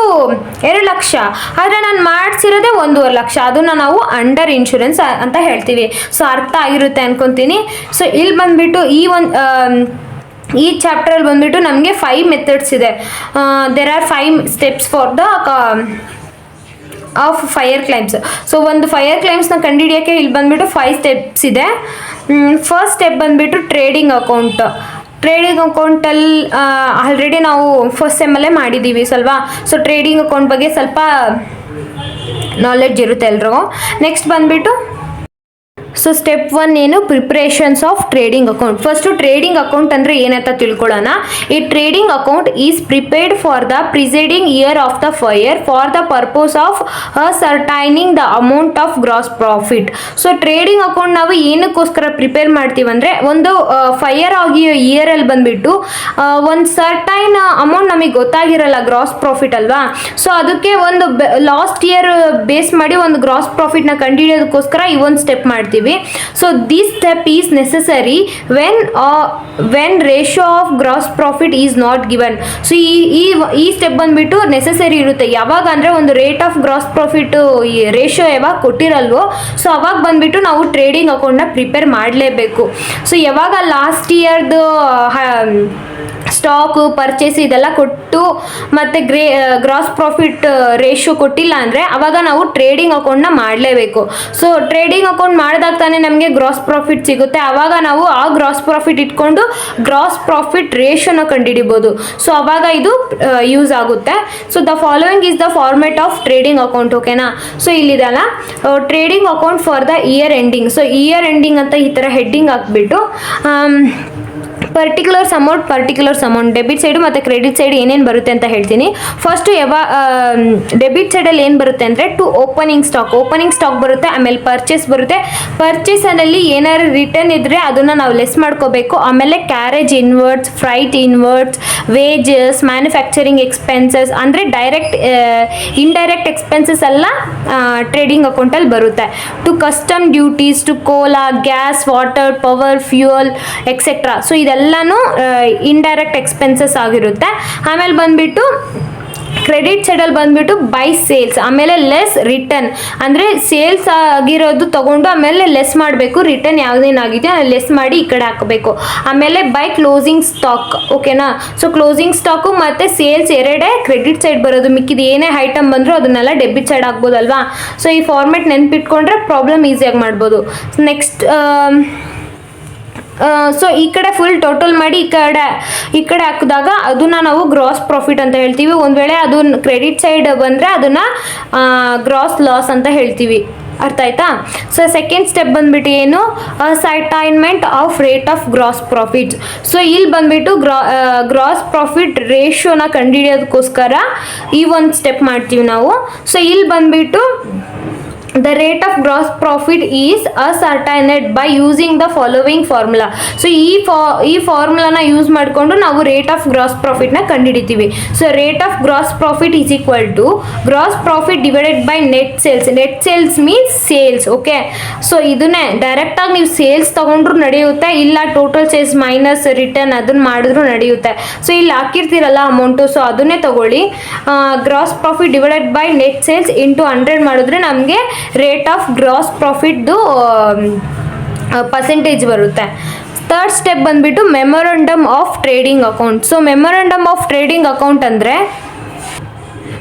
2 ಲಕ್ಷ, ಆದರೆ ನಾನು ಮಾಡಿಸಿರೋದೇ 1.5 ಲಕ್ಷ. ಅದನ್ನು ನಾವು ಅಂಡರ್ ಇನ್ಶೂರೆನ್ಸ್ ಅಂತ ಹೇಳ್ತೀವಿ. ಸೊ ಅರ್ಥ ಆಗಿರುತ್ತೆ ಅನ್ಕೊತೀನಿ. ಸೊ ಇಲ್ಲಿ ಬಂದ್ಬಿಟ್ಟು ಈ ಚಾಪ್ಟ್ರಲ್ಲಿ ಬಂದ್ಬಿಟ್ಟು ನಮಗೆ 5 ಮೆಥಡ್ಸ್ ಇದೆ. There are 5 steps for the of fire claims. So ಒಂದು ಫೈರ್ ಕ್ಲೈಮ್ಸ್ನ ಕಂಡುಹಿಡಿಯೋಕ್ಕೆ ಇಲ್ಲಿ ಬಂದ್ಬಿಟ್ಟು 5 ಸ್ಟೆಪ್ಸ್ ಇದೆ. ಫಸ್ಟ್ ಸ್ಟೆಪ್ ಬಂದ್ಬಿಟ್ಟು ಟ್ರೇಡಿಂಗ್ ಅಕೌಂಟಲ್ಲಿ ಆಲ್ರೆಡಿ ನಾವು ಫಸ್ಟ್ ಸೆಮ್ಮಲ್ಲೇ ಮಾಡಿದ್ದೀವಿ ಸ್ವಲ್ಪ. ಸೊ ಟ್ರೇಡಿಂಗ್ ಅಕೌಂಟ್ ಬಗ್ಗೆ ಸ್ವಲ್ಪ ನಾಲೆಡ್ಜ್ ಇರುತ್ತೆ ಎಲ್ರಿಗೂ. ನೆಕ್ಸ್ಟ್ ಬಂದ್ಬಿಟ್ಟು ಸೊ ಸ್ಟೆಪ್ 1 ಏನು, preparations of trading account. First trading account ಅಂದರೆ ಏನಂತ ತಿಳ್ಕೊಳ್ಳೋಣ. ಈ trading account is prepared for the preceding year of the fire for the purpose of ascertaining the amount of gross profit. So trading account ನಾವು ಏನಕ್ಕೋಸ್ಕರ prepare ಮಾಡ್ತೀವಂದರೆ, ಒಂದು fire ಆಗಿರೋ ಇಯರಲ್ಲಿ ಬಂದ್ಬಿಟ್ಟು ಒಂದು ಸರ್ಟೈನ್ ಅಮೌಂಟ್ ನಮಗೆ ಗೊತ್ತಾಗಿರಲ್ಲ, ಗ್ರಾಸ್ ಪ್ರಾಫಿಟ್ ಅಲ್ವಾ. ಸೊ ಅದಕ್ಕೆ ಒಂದು ಲಾಸ್ಟ್ ಇಯರ್ ಬೇಸ್ ಮಾಡಿ ಒಂದು ಗ್ರಾಸ್ ಪ್ರಾಫಿಟ್ನ ಕಂಡುಹಿಡಿಯೋದಕ್ಕೋಸ್ಕರ ಈ ಒಂದು ಸ್ಟೆಪ್ ಮಾಡ್ತೀವಿ. So this step is necessary when ratio of gross profit is not given. So ಈ ಸ್ಟೆಪ್ ಬಂದ್ಬಿಟ್ಟು ನೆಸೆಸರಿ ಇರುತ್ತೆ. ಯಾವಾಗ ಅಂದರೆ ಒಂದು rate of gross profit ratio ಯಾವಾಗ ಕೊಟ್ಟಿರಲ್ವೋ, ಸೊ ಅವಾಗ ಬಂದ್ಬಿಟ್ಟು ನಾವು ಟ್ರೇಡಿಂಗ್ ಅಕೌಂಟ್ನ ಪ್ರಿಪೇರ್ ಮಾಡಲೇಬೇಕು. ಸೊ ಯಾವಾಗ ಲಾಸ್ಟ್ ಇಯರ್ದು ಸ್ಟಾಕು ಪರ್ಚೇಸ್ ಇದೆಲ್ಲ ಕೊಟ್ಟು ಮತ್ತು ಗ್ರಾಸ್ ಪ್ರಾಫಿಟ್ ರೇಷಿಯೋ ಕೊಟ್ಟಿಲ್ಲ ಅಂದರೆ ಅವಾಗ ನಾವು ಟ್ರೇಡಿಂಗ್ ಅಕೌಂಟ್ನ ಮಾಡಲೇಬೇಕು. ಸೊ ಟ್ರೇಡಿಂಗ್ ಅಕೌಂಟ್ ಮಾಡಿದಾಗ ತಾನೇ ನಮಗೆ ಗ್ರಾಸ್ ಪ್ರಾಫಿಟ್ ಸಿಗುತ್ತೆ. ಆವಾಗ ನಾವು ಆ ಗ್ರಾಸ್ ಪ್ರಾಫಿಟ್ ಇಟ್ಕೊಂಡು ಗ್ರಾಸ್ ಪ್ರಾಫಿಟ್ ರೇಷಿಯೋನ ಕಂಡುಹಿಡಿಬೋದು. ಸೊ ಅವಾಗ ಇದು ಯೂಸ್ ಆಗುತ್ತೆ. So the following is the format of trading account, ಓಕೆನಾ. ಸೊ ಇಲ್ಲಿದೆಲ್ಲ trading account for the year ending. So year ending ಅಂತ ಈ ಥರ ಹೆಡ್ಡಿಂಗ್ ಹಾಕ್ಬಿಟ್ಟು ಪರ್ಟಿಕ್ಯುಲರ್ಸ್ ಅಮೌಂಟ್ ಡೆಬಿಟ್ ಸೈಡು ಮತ್ತು ಕ್ರೆಡಿಟ್ ಸೈಡ್ ಏನೇನು ಬರುತ್ತೆ ಅಂತ ಹೇಳ್ತೀನಿ. ಫಸ್ಟು ಡೆಬಿಟ್ ಸೈಡಲ್ಲಿ ಏನು ಬರುತ್ತೆ ಅಂದರೆ ಓಪನಿಂಗ್ ಸ್ಟಾಕ್ ಬರುತ್ತೆ. ಆಮೇಲೆ ಪರ್ಚೇಸ್ ಬರುತ್ತೆ. ಪರ್ಚೇಸಲ್ಲಿ ಏನಾದ್ರು ರಿಟರ್ನ್ ಇದ್ದರೆ ಅದನ್ನು ನಾವು ಲೆಸ್ ಮಾಡ್ಕೋಬೇಕು. ಆಮೇಲೆ carriage inwards, freight inwards, wages, manufacturing expenses ಅಂದರೆ ಇಂಡೈರೆಕ್ಟ್ ಎಕ್ಸ್ಪೆನ್ಸಸ್ ಎಲ್ಲ ಟ್ರೇಡಿಂಗ್ ಅಕೌಂಟಲ್ಲಿ ಬರುತ್ತೆ. To custom duties, to coal, gas, water, power, fuel etcetera. So ಇದೆಲ್ಲನೂ ಇಂಡೈರೆಕ್ಟ್ ಎಕ್ಸ್ಪೆನ್ಸಸ್ ಆಗಿರುತ್ತೆ. ಆಮೇಲೆ ಬಂದ್ಬಿಟ್ಟು ಕ್ರೆಡಿಟ್ ಸೈಡಲ್ಲಿ ಬಂದ್ಬಿಟ್ಟು ಬೈ ಸೇಲ್ಸ್, ಆಮೇಲೆ ಲೆಸ್ ರಿಟರ್ನ್ ಅಂದರೆ ಸೇಲ್ಸ್ ಆಗಿರೋದು ತೊಗೊಂಡು ಆಮೇಲೆ ಲೆಸ್ ಮಾಡಬೇಕು. ರಿಟರ್ನ್ ಯಾವುದೇನಾಗಿದೆಯೋ ಲೆಸ್ ಮಾಡಿ ಈ ಕಡೆ ಹಾಕಬೇಕು. ಆಮೇಲೆ ಬೈ ಕ್ಲೋಸಿಂಗ್ ಸ್ಟಾಕ್, ಓಕೆನಾ. ಸೊ ಕ್ಲೋಸಿಂಗ್ ಸ್ಟಾಕು ಮತ್ತು ಸೇಲ್ಸ್ ಎರಡೇ ಕ್ರೆಡಿಟ್ ಸೈಡ್ ಬರೋದು. ಮಿಕ್ಕಿದ ಏನೇ ಐಟಮ್ ಬಂದರೂ ಅದನ್ನೆಲ್ಲ ಡೆಬಿಟ್ ಸೈಡ್ ಆಗ್ಬೋದಲ್ವಾ. ಸೊ ಈ ಫಾರ್ಮೆಟ್ ನೆನ್ಪಿಟ್ಕೊಂಡ್ರೆ ಪ್ರಾಬ್ಲಮ್ ಈಸಿಯಾಗಿ ಮಾಡ್ಬೋದು. ನೆಕ್ಸ್ಟ್ ಸೊ ಈ ಕಡೆ ಫುಲ್ ಟೋಟಲ್ ಮಾಡಿ ಈ ಕಡೆ ಹಾಕಿದಾಗ ಅದನ್ನು ನಾವು ಗ್ರಾಸ್ ಪ್ರಾಫಿಟ್ ಅಂತ ಹೇಳ್ತೀವಿ. ಒಂದು ವೇಳೆ ಅದು ಕ್ರೆಡಿಟ್ ಸೈಡ್ ಬಂದರೆ ಅದನ್ನು ಗ್ರಾಸ್ ಲಾಸ್ ಅಂತ ಹೇಳ್ತೀವಿ. ಅರ್ಥ ಆಯ್ತಾ. ಸೊ ಸೆಕೆಂಡ್ ಸ್ಟೆಪ್ ಬಂದ್ಬಿಟ್ಟು ಏನು, ascertainment of rate of gross profit. So ಇಲ್ಲಿ ಬಂದ್ಬಿಟ್ಟು ಗ್ರಾಸ್ ಪ್ರಾಫಿಟ್ ರೇಷಿಯೋನ ಕಂಡುಹಿಡಿಯೋದಕ್ಕೋಸ್ಕರ ಈ ಒಂದು ಸ್ಟೆಪ್ ಮಾಡ್ತೀವಿ ನಾವು. ಸೊ ಇಲ್ಲಿ ಬಂದ್ಬಿಟ್ಟು the rate of gross profit is ascertained by using the following formula. So ಈ ಫಾರ್ಮುಲಾನ ಯೂಸ್ ಮಾಡಿಕೊಂಡು ನಾವು ರೇಟ್ ಆಫ್ ಗ್ರಾಸ್ ಪ್ರಾಫಿಟ್ನ ಕಂಡುಹಿಡಿತೀವಿ. So rate of gross profit is equal to gross profit divided by net sales means sales, okay. So ಇದನ್ನೇ ಡೈರೆಕ್ಟಾಗಿ ನೀವು sales ತೊಗೊಂಡ್ರು ನಡೆಯುತ್ತೆ, ಇಲ್ಲ ಟೋಟಲ್ ಸೇಲ್ಸ್ ಮೈನಸ್ ರಿಟರ್ನ್ ಅದನ್ನು ಮಾಡಿದ್ರು ನಡೆಯುತ್ತೆ. ಸೊ ಇಲ್ಲಿ ಹಾಕಿರ್ತೀರಲ್ಲ ಅಮೌಂಟು, ಸೊ ಅದನ್ನೇ ತಗೊಳ್ಳಿ. Gross profit divided by net sales into 100 ಮಾಡಿದ್ರೆ ನಮಗೆ ರೇಟ್ ಆಫ್ ಗ್ರಾಸ್ ಪ್ರಾಫಿಟ್ದು ಪರ್ಸೆಂಟೇಜ್ ಬರುತ್ತೆ. ಥರ್ಡ್ ಸ್ಟೆಪ್ ಬಂದುಬಿಟ್ಟು memorandum of trading account. So memorandum of trading account ಅಂದರೆ,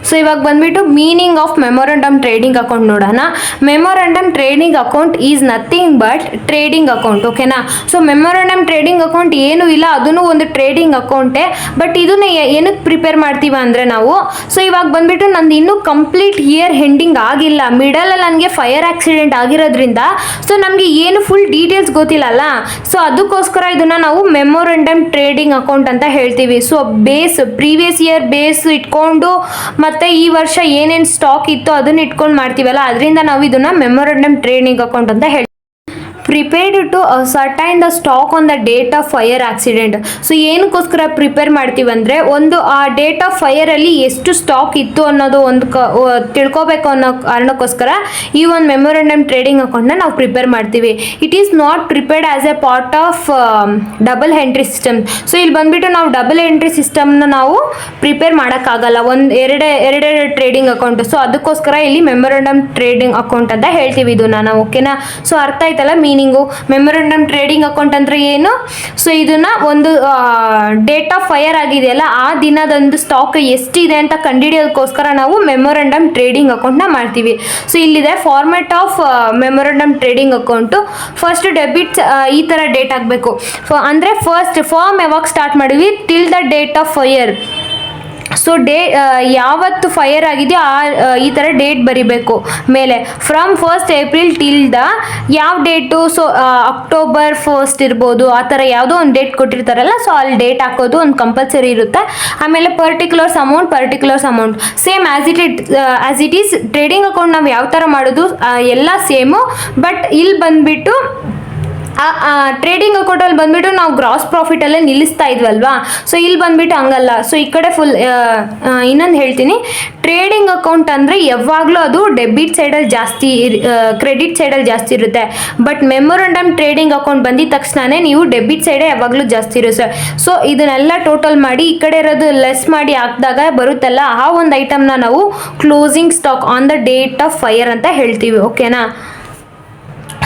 ಸೊ ಇವಾಗ ಬಂದುಬಿಟ್ಟು meaning of memorandum trading account ನೋಡೋಣ. Memorandum trading account is nothing but trading account, ಓಕೆನಾ. ಸೊ ಮೆಮೊರಂಡಮ್ ಟ್ರೇಡಿಂಗ್ ಅಕೌಂಟ್ ಏನೂ ಇಲ್ಲ, ಅದೂ ಒಂದು ಟ್ರೇಡಿಂಗ್ ಅಕೌಂಟೇ. ಬಟ್ ಇದನ್ನ ಏನಕ್ಕೆ ಪ್ರಿಪೇರ್ ಮಾಡ್ತೀವ ಅಂದರೆ ನಾವು, ಸೊ ಇವಾಗ ಬಂದುಬಿಟ್ಟು ನಂದು ಇನ್ನೂ ಕಂಪ್ಲೀಟ್ ಇಯರ್ ಎಂಡಿಂಗ್ ಆಗಿಲ್ಲ, ಮಿಡಲಲ್ಲಿ ನನಗೆ ಫೈರ್ ಆಕ್ಸಿಡೆಂಟ್ ಆಗಿರೋದ್ರಿಂದ ಸೊ ನಮಗೆ ಏನು ಫುಲ್ ಡೀಟೇಲ್ಸ್ ಗೊತ್ತಿಲ್ಲಲ್ಲ. ಸೊ ಅದಕ್ಕೋಸ್ಕರ ಇದನ್ನು ನಾವು ಮೆಮೊರಂಡಮ್ ಟ್ರೇಡಿಂಗ್ ಅಕೌಂಟ್ ಅಂತ ಹೇಳ್ತೀವಿ. ಸೊ ಪ್ರೀವಿಯಸ್ ಇಯರ್ ಬೇಸ್ ಇಟ್ಕೊಂಡು ಮತ್ತು ಈ ವರ್ಷ ಏನೇನು ಸ್ಟಾಕ್ ಇತ್ತು ಅದನ್ನ ಇಟ್ಕೊಂಡು ಮಾಡ್ತೀವಲ್ಲ, ಅದರಿಂದ ನಾವು ಇದನ್ನ ಮೆಮೊರಂಡಮ್ ಟ್ರೇಡಿಂಗ್ ಅಕೌಂಟ್ ಅಂತ ಹೇಳ್ತೀವಿ. Prepared to ascertain the stock on the date of fire accident. So ಏನಕ್ಕೋಸ್ಕರ ಪ್ರಿಪೇರ್ ಮಾಡ್ತೀವಿ ಅಂದರೆ, ಒಂದು ಆ ಡೇಟ್ ಆಫ್ ಫೈರಲ್ಲಿ ಎಷ್ಟು ಸ್ಟಾಕ್ ಇತ್ತು ಅನ್ನೋದು ಒಂದು ತಿಳ್ಕೊಬೇಕು ಅನ್ನೋ ಕಾರಣಕ್ಕೋಸ್ಕರ ಈ ಒಂದು ಮೆಮೊರಂಡಮ್ ಟ್ರೇಡಿಂಗ್ ಅಕೌಂಟ್ನ ನಾವು ಪ್ರಿಪೇರ್ ಮಾಡ್ತೀವಿ. It is not prepared as A part of double entry system. So ಇಲ್ಲಿ ಬಂದುಬಿಟ್ಟು ನಾವು ಡಬಲ್ ಎಂಟ್ರಿ ಸಿಸ್ಟಮ್ನ ನಾವು ಪ್ರಿಪೇರ್ ಮಾಡೋಕ್ಕಾಗಲ್ಲ, ಎರಡೆರಡು ಟ್ರೇಡಿಂಗ್ ಅಕೌಂಟ್. ಸೊ ಅದಕ್ಕೋಸ್ಕರ ಇಲ್ಲಿ ಮೆಮೊರಂಡಮ್ ಟ್ರೇಡಿಂಗ್ ಅಕೌಂಟ್ ಅಂತ ಹೇಳ್ತೀವಿ ಇದನ್ನ ನಾವು, ಓಕೆನಾ. ಸೊ ಅರ್ಥ ಆಯ್ತಲ್ಲ ಮೀನಿಂಗು. ಮೆಮೊರಂಡಮ್ ಟ್ರೇಡಿಂಗ್ ಅಕೌಂಟ್ ಅಂದರೆ ಏನು? ಸೊ ಇದನ್ನ ಒಂದು ಡೇಟ್ ಆಫ್ ಫೈರ್ ಆಗಿದೆಯಲ್ಲ ಆ ದಿನದಂದು ಸ್ಟಾಕ್ ಎಷ್ಟಿದೆ ಅಂತ ಕಂಡುಹಿಡಿಯೋದಕ್ಕೋಸ್ಕರ ನಾವು ಮೆಮೊರಂಡಮ್ ಟ್ರೇಡಿಂಗ್ ಅಕೌಂಟ್ನ ಮಾಡ್ತೀವಿ. ಸೊ ಇಲ್ಲಿದೆ format of memorandum trading account. First debits ಈ ಥರ ಡೇಟ್ ಆಗಬೇಕು. ಅಂದರೆ ಫಸ್ಟ್ ಫಾರ್ಮ್ ಯಾವಾಗ ಸ್ಟಾರ್ಟ್ ಮಾಡಿದ್ವಿ, till the date of fire. So ಯಾವತ್ತು ಫೈರ್ ಆಗಿದೆಯೋ ಈ ಥರ ಡೇಟ್ ಬರಿಬೇಕು ಮೇಲೆ. From 1st April till the ಯಾವ ಡೇಟು, ಸೊ ಅಕ್ಟೋಬರ್ 1 ಇರ್ಬೋದು, ಆ ಥರ ಯಾವುದೋ ಒಂದು ಡೇಟ್ ಕೊಟ್ಟಿರ್ತಾರಲ್ಲ, ಸೊ ಅಲ್ಲಿ ಡೇಟ್ ಹಾಕೋದು ಒಂದು ಕಂಪಲ್ಸರಿ ಇರುತ್ತೆ. ಆಮೇಲೆ particulars amount same as it is trading account ನಾವು ಯಾವ ಥರ ಮಾಡೋದು ಎಲ್ಲ ಸೇಮು. ಬಟ್ ಇಲ್ಲಿ ಬಂದುಬಿಟ್ಟು ಟ್ರೇಡಿಂಗ್ ಅಕೌಂಟಲ್ಲಿ ಬಂದುಬಿಟ್ಟು ನಾವು ಗ್ರಾಸ್ ಪ್ರಾಫಿಟಲ್ಲೇ ನಿಲ್ಲಿಸ್ತಾ ಇದ್ವಲ್ವಾ. ಸೊ ಇಲ್ಲಿ ಬಂದುಬಿಟ್ಟು ಹಂಗಲ್ಲ. ಸೊ ಈ ಕಡೆ ಫುಲ್ ಇನ್ನೊಂದು ಹೇಳ್ತೀನಿ, ಟ್ರೇಡಿಂಗ್ ಅಕೌಂಟ್ ಅಂದರೆ ಯಾವಾಗಲೂ ಅದು ಡೆಬಿಟ್ ಸೈಡಲ್ಲಿ ಜಾಸ್ತಿ, ಕ್ರೆಡಿಟ್ ಸೈಡಲ್ಲಿ ಜಾಸ್ತಿ ಇರುತ್ತೆ. ಬಟ್ ಮೆಮೊರಂಡಮ್ ಟ್ರೇಡಿಂಗ್ ಅಕೌಂಟ್ ಬಂದಿದ ತಕ್ಷಣವೇ ನೀವು ಡೆಬಿಟ್ ಸೈಡೇ ಯಾವಾಗಲೂ ಜಾಸ್ತಿ ಇರುತ್ತೆ. ಸೊ ಇದನ್ನೆಲ್ಲ ಟೋಟಲ್ ಮಾಡಿ ಈ ಕಡೆ ಇರೋದು ಲೆಸ್ ಮಾಡಿ ಹಾಕಿದಾಗ ಬರುತ್ತಲ್ಲ, ಆ ಒಂದು ಐಟಮ್ನ ನಾವು closing stock on the date of fire ಅಂತ ಹೇಳ್ತೀವಿ, ಓಕೆನಾ.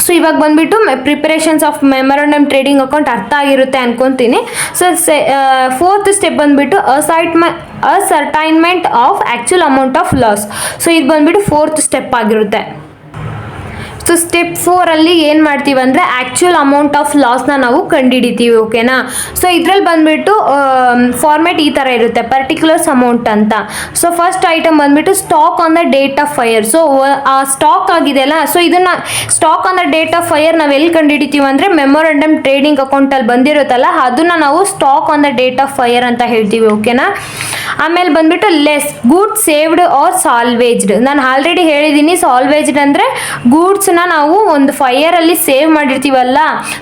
ಸೊ ಇವಾಗ ಬಂದುಬಿಟ್ಟು preparations of memorandum trading account ಅರ್ಥ ಆಗಿರುತ್ತೆ ಅನ್ಕೊತೀನಿ. ಸೊ ಫೋರ್ತ್ ಸ್ಟೆಪ್ ಬಂದುಬಿಟ್ಟು ascertainment of actual amount of loss. So ಇದು ಬಂದುಬಿಟ್ಟು ಫೋರ್ತ್ ಸ್ಟೆಪ್ ಆಗಿರುತ್ತೆ. ಸೊ ಸ್ಟೆಪ್ 4ಅಲ್ಲಿ ಏನು ಮಾಡ್ತೀವಿ ಅಂದರೆ ಆ್ಯಕ್ಚುಯಲ್ ಅಮೌಂಟ್ ಆಫ್ ಲಾಸ್ನ ನಾವು ಕಂಡುಹಿಡಿತೀವಿ, ಓಕೆನಾ. ಸೊ ಇದರಲ್ಲಿ ಬಂದುಬಿಟ್ಟು ಫಾರ್ಮ್ಯಾಟ್ ಈ ಥರ ಇರುತ್ತೆ, ಪರ್ಟಿಕ್ಯುಲರ್ಸ್ ಅಮೌಂಟ್ ಅಂತ. ಸೊ ಫಸ್ಟ್ ಐಟಮ್ ಬಂದುಬಿಟ್ಟು stock on the date of fire. So ಆ ಸ್ಟಾಕ್ ಆಗಿದೆಯಲ್ಲ, ಸೊ ಇದನ್ನು stock on the date of fire ನಾವು ಎಲ್ಲಿ ಕಂಡುಹಿಡಿತೀವಿ ಅಂದರೆ ಮೆಮೊರಂಡಮ್ ಟ್ರೇಡಿಂಗ್ ಅಕೌಂಟಲ್ಲಿ ಬಂದಿರುತ್ತಲ್ಲ, ಅದನ್ನು ನಾವು stock on the date of fire ಅಂತ ಹೇಳ್ತೀವಿ, ಓಕೆನಾ. ಆಮೇಲೆ ಬಂದುಬಿಟ್ಟು ಲೆಸ್ ಗೂಡ್ಸ್ ಸೇವ್ಡ್ ಆರ್ ಸಾಲ್ವೇಜ್ಡ್. ನಾನು ಆಲ್ರೆಡಿ ಹೇಳಿದ್ದೀನಿ, ಸಾಲ್ವೇಜ್ಡ್ ಅಂದರೆ ಗೂಡ್ಸ್ನ ನಾವು ಒಂದು ಫೈರಲ್ಲಿ ಸೇವ್ ಮಾಡಿರ್ತೀವಲ್ಲ,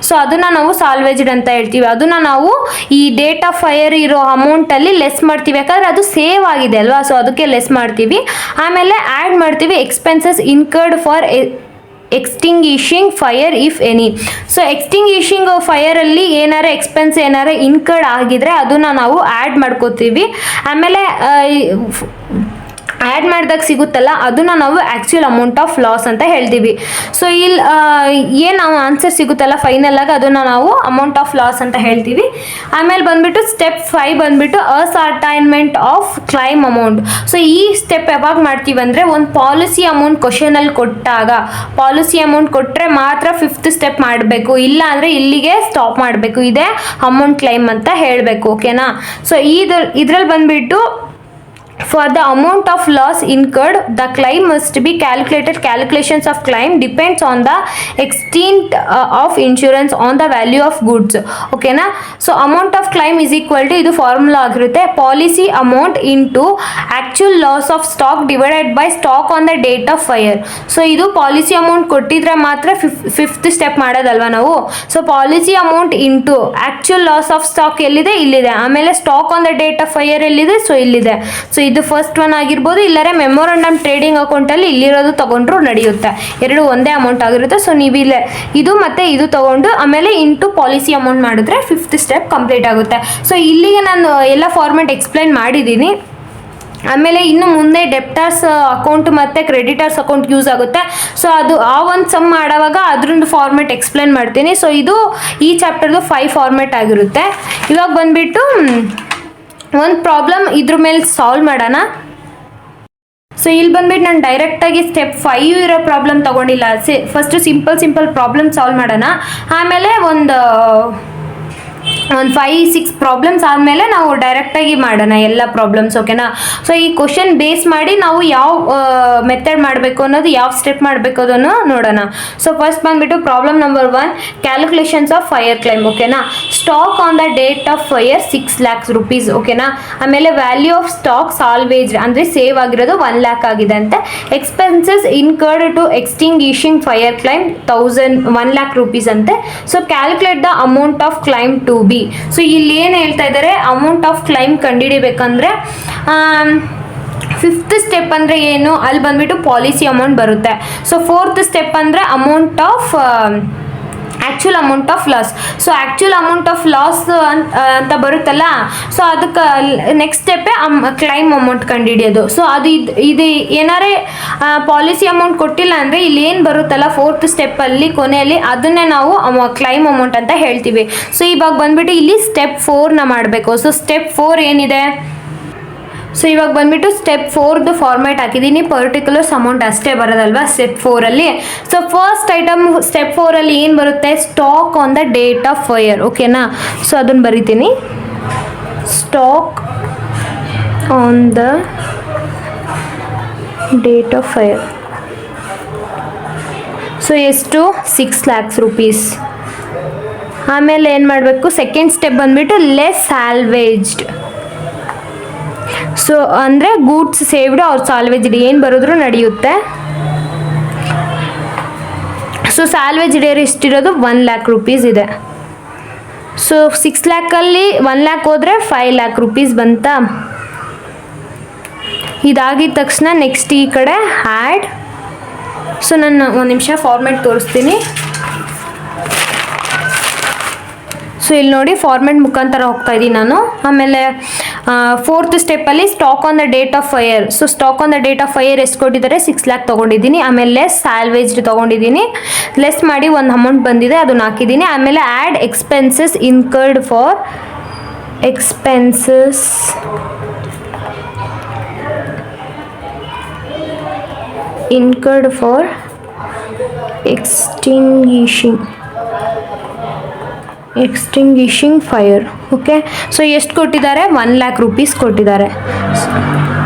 ಸೊ ಅದನ್ನು ನಾವು ಸಾಲ್ವೇಜ್ಡ್ ಅಂತ ಹೇಳ್ತೀವಿ. ಅದನ್ನು ನಾವು ಈ ಡೇಟ್ ಆಫ್ ಫೈರ್ ಇರೋ ಅಮೌಂಟಲ್ಲಿ ಲೆಸ್ ಮಾಡ್ತೀವಿ, ಯಾಕಂದರೆ ಅದು ಸೇವ್ ಆಗಿದೆ ಅಲ್ವಾ, ಸೊ ಅದಕ್ಕೆ ಲೆಸ್ ಮಾಡ್ತೀವಿ. ಆಮೇಲೆ ಆ್ಯಡ್ ಮಾಡ್ತೀವಿ expenses incurred for extinguishing fire if any. So extinguishing ಫೈರಲ್ಲಿ ಏನಾರ ಎಕ್ಸ್ಪೆನ್ಸ್ ಏನಾರ ಇನ್ಕರ್ಡ್ ಆಗಿದ್ರೆ ಅದನ್ನು ನಾವು ಆ್ಯಡ್ ಮಾಡ್ಕೋತೀವಿ. ಆಮೇಲೆ ಆ್ಯಡ್ ಮಾಡಿದಾಗ ಸಿಗುತ್ತಲ್ಲ ಅದನ್ನು ನಾವು ಆ್ಯಕ್ಚುಯಲ್ ಅಮೌಂಟ್ ಆಫ್ ಲಾಸ್ ಅಂತ ಹೇಳ್ತೀವಿ. ಸೊ ಇಲ್ಲಿ ಏನು ನಾವು ಆನ್ಸರ್ ಸಿಗುತ್ತಲ್ಲ ಫೈನಲಾಗಿ ಅದನ್ನು ನಾವು ಅಮೌಂಟ್ ಆಫ್ ಲಾಸ್ ಅಂತ ಹೇಳ್ತೀವಿ. ಆಮೇಲೆ ಬಂದುಬಿಟ್ಟು ಸ್ಟೆಪ್ 5 ಬಂದುಬಿಟ್ಟು ascertainment of climb amount. So ಈ ಸ್ಟೆಪ್ ಯಾವಾಗ ಮಾಡ್ತೀವಿ ಅಂದರೆ, ಒಂದು ಪಾಲಿಸಿ ಅಮೌಂಟ್ ಕ್ವಶನಲ್ಲಿ ಕೊಟ್ಟಾಗ ಪಾಲಿಸಿ ಅಮೌಂಟ್ ಕೊಟ್ಟರೆ ಮಾತ್ರ 5th ಸ್ಟೆಪ್ ಮಾಡಬೇಕು, ಇಲ್ಲ ಅಂದರೆ ಇಲ್ಲಿಗೆ ಸ್ಟಾಪ್ ಮಾಡಬೇಕು. ಇದೇ ಅಮೌಂಟ್ ಕ್ಲೈಮ್ ಅಂತ ಹೇಳಬೇಕು, ಓಕೆನಾ. ಸೊ ಇದರಲ್ಲಿ ಬಂದುಬಿಟ್ಟು for the amount of loss incurred, the claim must be calculated. Calculations of claim depends on the extent of insurance on the value of goods, okay na. So amount of claim is equal to, ಇದು formula ಆಗಿರುತ್ತೆ, policy amount into actual loss of stock divided by stock on the date of fire. So ಇದು policy amount ಕೊಟ್ಟಿದ್ರೆ ಮಾತ್ರ 5th step ಮಾಡೋದಲ್ವಾ ನಾವು. So policy amount into actual loss of stock ಎಲ್ಲಿದೆ, ಇಲ್ಲಿದೆ. ಆಮೇಲೆ stock on the date of fire ಎಲ್ಲಿದೆ, so ಇಲ್ಲಿದೆ. So ಇದು ಫಸ್ಟ್ ಒನ್ ಆಗಿರ್ಬೋದು, ಇಲ್ಲರೆ ಮೆಮೊರಂಡಮ್ ಟ್ರೇಡಿಂಗ್ ಅಕೌಂಟಲ್ಲಿ ಇಲ್ಲಿರೋದು ತೊಗೊಂಡ್ರು ನಡೆಯುತ್ತೆ, ಎರಡು ಒಂದೇ ಅಮೌಂಟ್ ಆಗಿರುತ್ತೆ. ಸೊ ನೀವು ಇಲ್ಲೇ ಇದು ಮತ್ತು ಇದು ತೊಗೊಂಡು ಆಮೇಲೆ ಇಂಟು ಪಾಲಿಸಿ ಅಮೌಂಟ್ ಮಾಡಿದ್ರೆ 5th ಸ್ಟೆಪ್ ಕಂಪ್ಲೀಟ್ ಆಗುತ್ತೆ. ಸೊ ಇಲ್ಲಿಗೆ ನಾನು ಎಲ್ಲ ಫಾರ್ಮೆಟ್ ಎಕ್ಸ್ಪ್ಲೈನ್ ಮಾಡಿದ್ದೀನಿ. ಆಮೇಲೆ ಇನ್ನು ಮುಂದೆ ಡೆಪ್ಟರ್ಸ್ ಅಕೌಂಟ್ ಮತ್ತು ಕ್ರೆಡಿಟರ್ಸ್ ಅಕೌಂಟ್ ಯೂಸ್ ಆಗುತ್ತೆ. ಸೊ ಅದು ಆ ಒಂದು ಸಮ್ ಮಾಡೋವಾಗ ಅದ್ರದ್ದು ಫಾರ್ಮೆಟ್ ಎಕ್ಸ್ಪ್ಲೇನ್ ಮಾಡ್ತೀನಿ. ಸೊ ಇದು ಈ ಚಾಪ್ಟರ್ದು 5 ಫಾರ್ಮೆಟ್ ಆಗಿರುತ್ತೆ. ಇವಾಗ ಬಂದುಬಿಟ್ಟು ಒಂದು ಪ್ರಾಬ್ಲಮ್ ಇದ್ರ ಮೇಲೆ ಸಾಲ್ವ್ ಮಾಡೋಣ. ಸೊ ಇಲ್ಲಿ ಬಂದ್ಬಿಟ್ಟು ನಾನು ಡೈರೆಕ್ಟಾಗಿ ಸ್ಟೆಪ್ 5 ಇರೋ ಪ್ರಾಬ್ಲಮ್ ತೊಗೊಂಡಿಲ್ಲ. ಫಸ್ಟು ಸಿಂಪಲ್ ಪ್ರಾಬ್ಲಮ್ ಸಾಲ್ವ್ ಮಾಡೋಣ. ಆಮೇಲೆ ಒಂದು 5-6 ಪ್ರಾಬ್ಲಮ್ಸ್ ಆದಮೇಲೆ ನಾವು ಡೈರೆಕ್ಟಾಗಿ ಮಾಡೋಣ ಎಲ್ಲ ಪ್ರಾಬ್ಲಮ್ಸ್, ಓಕೆನಾ. ಸೊ ಈ ಕ್ವಶನ್ ಬೇಸ್ ಮಾಡಿ ನಾವು ಯಾವ ಮೆಥಡ್ ಮಾಡಬೇಕು ಅನ್ನೋದು, ಯಾವ ಸ್ಟೆಪ್ ಮಾಡಬೇಕು ಅದನ್ನು ನೋಡೋಣ. ಸೊ ಫಸ್ಟ್ ಬಂದುಬಿಟ್ಟು problem number 1, calculations of fire claim, ಓಕೆನಾ. Stock on the date of fire 6 lakhs rupees, ಓಕೆನಾ. ಆಮೇಲೆ ವ್ಯಾಲ್ಯೂ ಆಫ್ ಸ್ಟಾಕ್ ಸಾಲ್ವೇಜ್ ಅಂದರೆ ಸೇವ್ ಆಗಿರೋದು 1 lakh ಆಗಿದೆ ಅಂತೆ. Expenses incurred to extinguishing fire claim 1 lakh rupees ಅಂತೆ. So calculate the amount of claim to be. So ಇಲ್ಲಿ ಏನು ಹೇಳ್ತಾ ಇದ್ದಾರೆ, ಅಮೌಂಟ್ ಆಫ್ ಕ್ಲೈಮ್ ಕಂಡುಹಿಡಿಬೇಕಂದ್ರೆ 5th ಸ್ಟೆಪ್ ಅಂದರೆ ಏನು, ಅಲ್ಲಿ ಬಂದ್ಬಿಟ್ಟು ಪಾಲಿಸಿ ಅಮೌಂಟ್ ಬರುತ್ತೆ. ಸೊ 4th ಸ್ಟೆಪ್ ಅಂದರೆ amount of actual amount of loss. So actual amount of loss ಅಂತ ಬರುತ್ತಲ್ಲ, ಸೊ ಅದಕ್ಕೆ ನೆಕ್ಸ್ಟ್ ಸ್ಟೆಪ್ಪೇ ಕ್ಲೈಮ್ ಅಮೌಂಟ್ ಕಂಡುಹಿಡಿಯೋದು. ಸೊ ಅದು ಇದು ಏನಾರೇ ಪಾಲಿಸಿ ಅಮೌಂಟ್ ಕೊಟ್ಟಿಲ್ಲ ಅಂದರೆ ಇಲ್ಲಿ ಏನು ಬರುತ್ತಲ್ಲ 4th ಸ್ಟೆಪ್ಪಲ್ಲಿ ಕೊನೆಯಲ್ಲಿ, ಅದನ್ನೇ ನಾವು ಕ್ಲೈಮ್ ಅಮೌಂಟ್ ಅಂತ ಹೇಳ್ತೀವಿ. ಸೊ ಇವಾಗ ಬಂದುಬಿಟ್ಟು ಇಲ್ಲಿ ಸ್ಟೆಪ್ 4ನ ಮಾಡಬೇಕು. ಸೊ ಸ್ಟೆಪ್ 4 ಏನಿದೆ, ಸೊ ಇವಾಗ ಬಂದುಬಿಟ್ಟು ಸ್ಟೆಪ್ 4ದು ಫಾರ್ಮ್ಯಾಟ್ ಹಾಕಿದ್ದೀನಿ. ಪರ್ಟಿಕ್ಯುಲರ್ಸ್ ಅಮೌಂಟ್ ಅಷ್ಟೇ ಬರೋದಲ್ವಾ ಸ್ಟೆಪ್ 4ಅಲ್ಲಿ. ಸೊ ಫಸ್ಟ್ ಐಟಮ್ ಸ್ಟೆಪ್ 4ಅಲ್ಲಿ ಏನು ಬರುತ್ತೆ, stock on the date of fire, ಓಕೆನಾ. ಸೊ ಅದನ್ನು ಬರಿತೀನಿ, stock on the date of fire. So ಎಷ್ಟು, 6 lakhs rupees. ಆಮೇಲೆ ಏನು ಮಾಡಬೇಕು, ಸೆಕೆಂಡ್ ಸ್ಟೆಪ್ ಬಂದುಬಿಟ್ಟು ಲೆಸ್ ಸ್ಯಾಲ್ವೇಜ್ಡ್. ಸೊ ಅಂದರೆ ಗೂಡ್ಸ್ ಸೇವ್ಡ್ ಅವ್ರು ಸಾಲ್ವೇಜ್ಡ್ ಏನು ಬರೋದ್ರು ನಡೆಯುತ್ತೆ. ಸೊ ಸ್ಯಾಲ್ವೇಜ್ ಡೇರ್ ಎಷ್ಟಿರೋದು 1 lakh rupees ಇದೆ. ಸೊ 6 lakhಲ್ಲಿ 1 lakh ಹೋದರೆ 5 lakh rupees ಬಂತಾ. ಇದಾಗಿದ ತಕ್ಷಣ ನೆಕ್ಸ್ಟ್ ಈ ಕಡೆ ಆ್ಯಡ್. ಸೊ ನಾನು ಒಂದು ನಿಮಿಷ ಫಾರ್ಮೆಟ್ ತೋರಿಸ್ತೀನಿ. ಸೊ ಇಲ್ಲಿ ನೋಡಿ ಫಾರ್ಮೆಟ್ ಮುಖಾಂತರ ಹೋಗ್ತಾ ಇದ್ದೀನಿ ನಾನು. ಆಮೇಲೆ 4th ಸ್ಟೆಪ್ಪಲ್ಲಿ stock on the date of fire. So stock on the date of fire ಎಷ್ಟು ಕೊಟ್ಟಿದ್ದಾರೆ, 6 lakh ತೊಗೊಂಡಿದ್ದೀನಿ. ಆಮೇಲೆ ಲೆಸ್ ಸ್ಯಾಲ್ವೇಜ್ಡ್ ತೊಗೊಂಡಿದ್ದೀನಿ, ಲೆಸ್ ಮಾಡಿ ಒಂದು ಅಮೌಂಟ್ ಬಂದಿದೆ ಅದನ್ನು ಹಾಕಿದ್ದೀನಿ. ಆಮೇಲೆ add expenses incurred for extinguishing fire, okay. So ಎಷ್ಟು ಕೊಟ್ಟಿದ್ದಾರೆ, 1 lakh rupees ಕೊಟ್ಟಿದ್ದಾರೆ.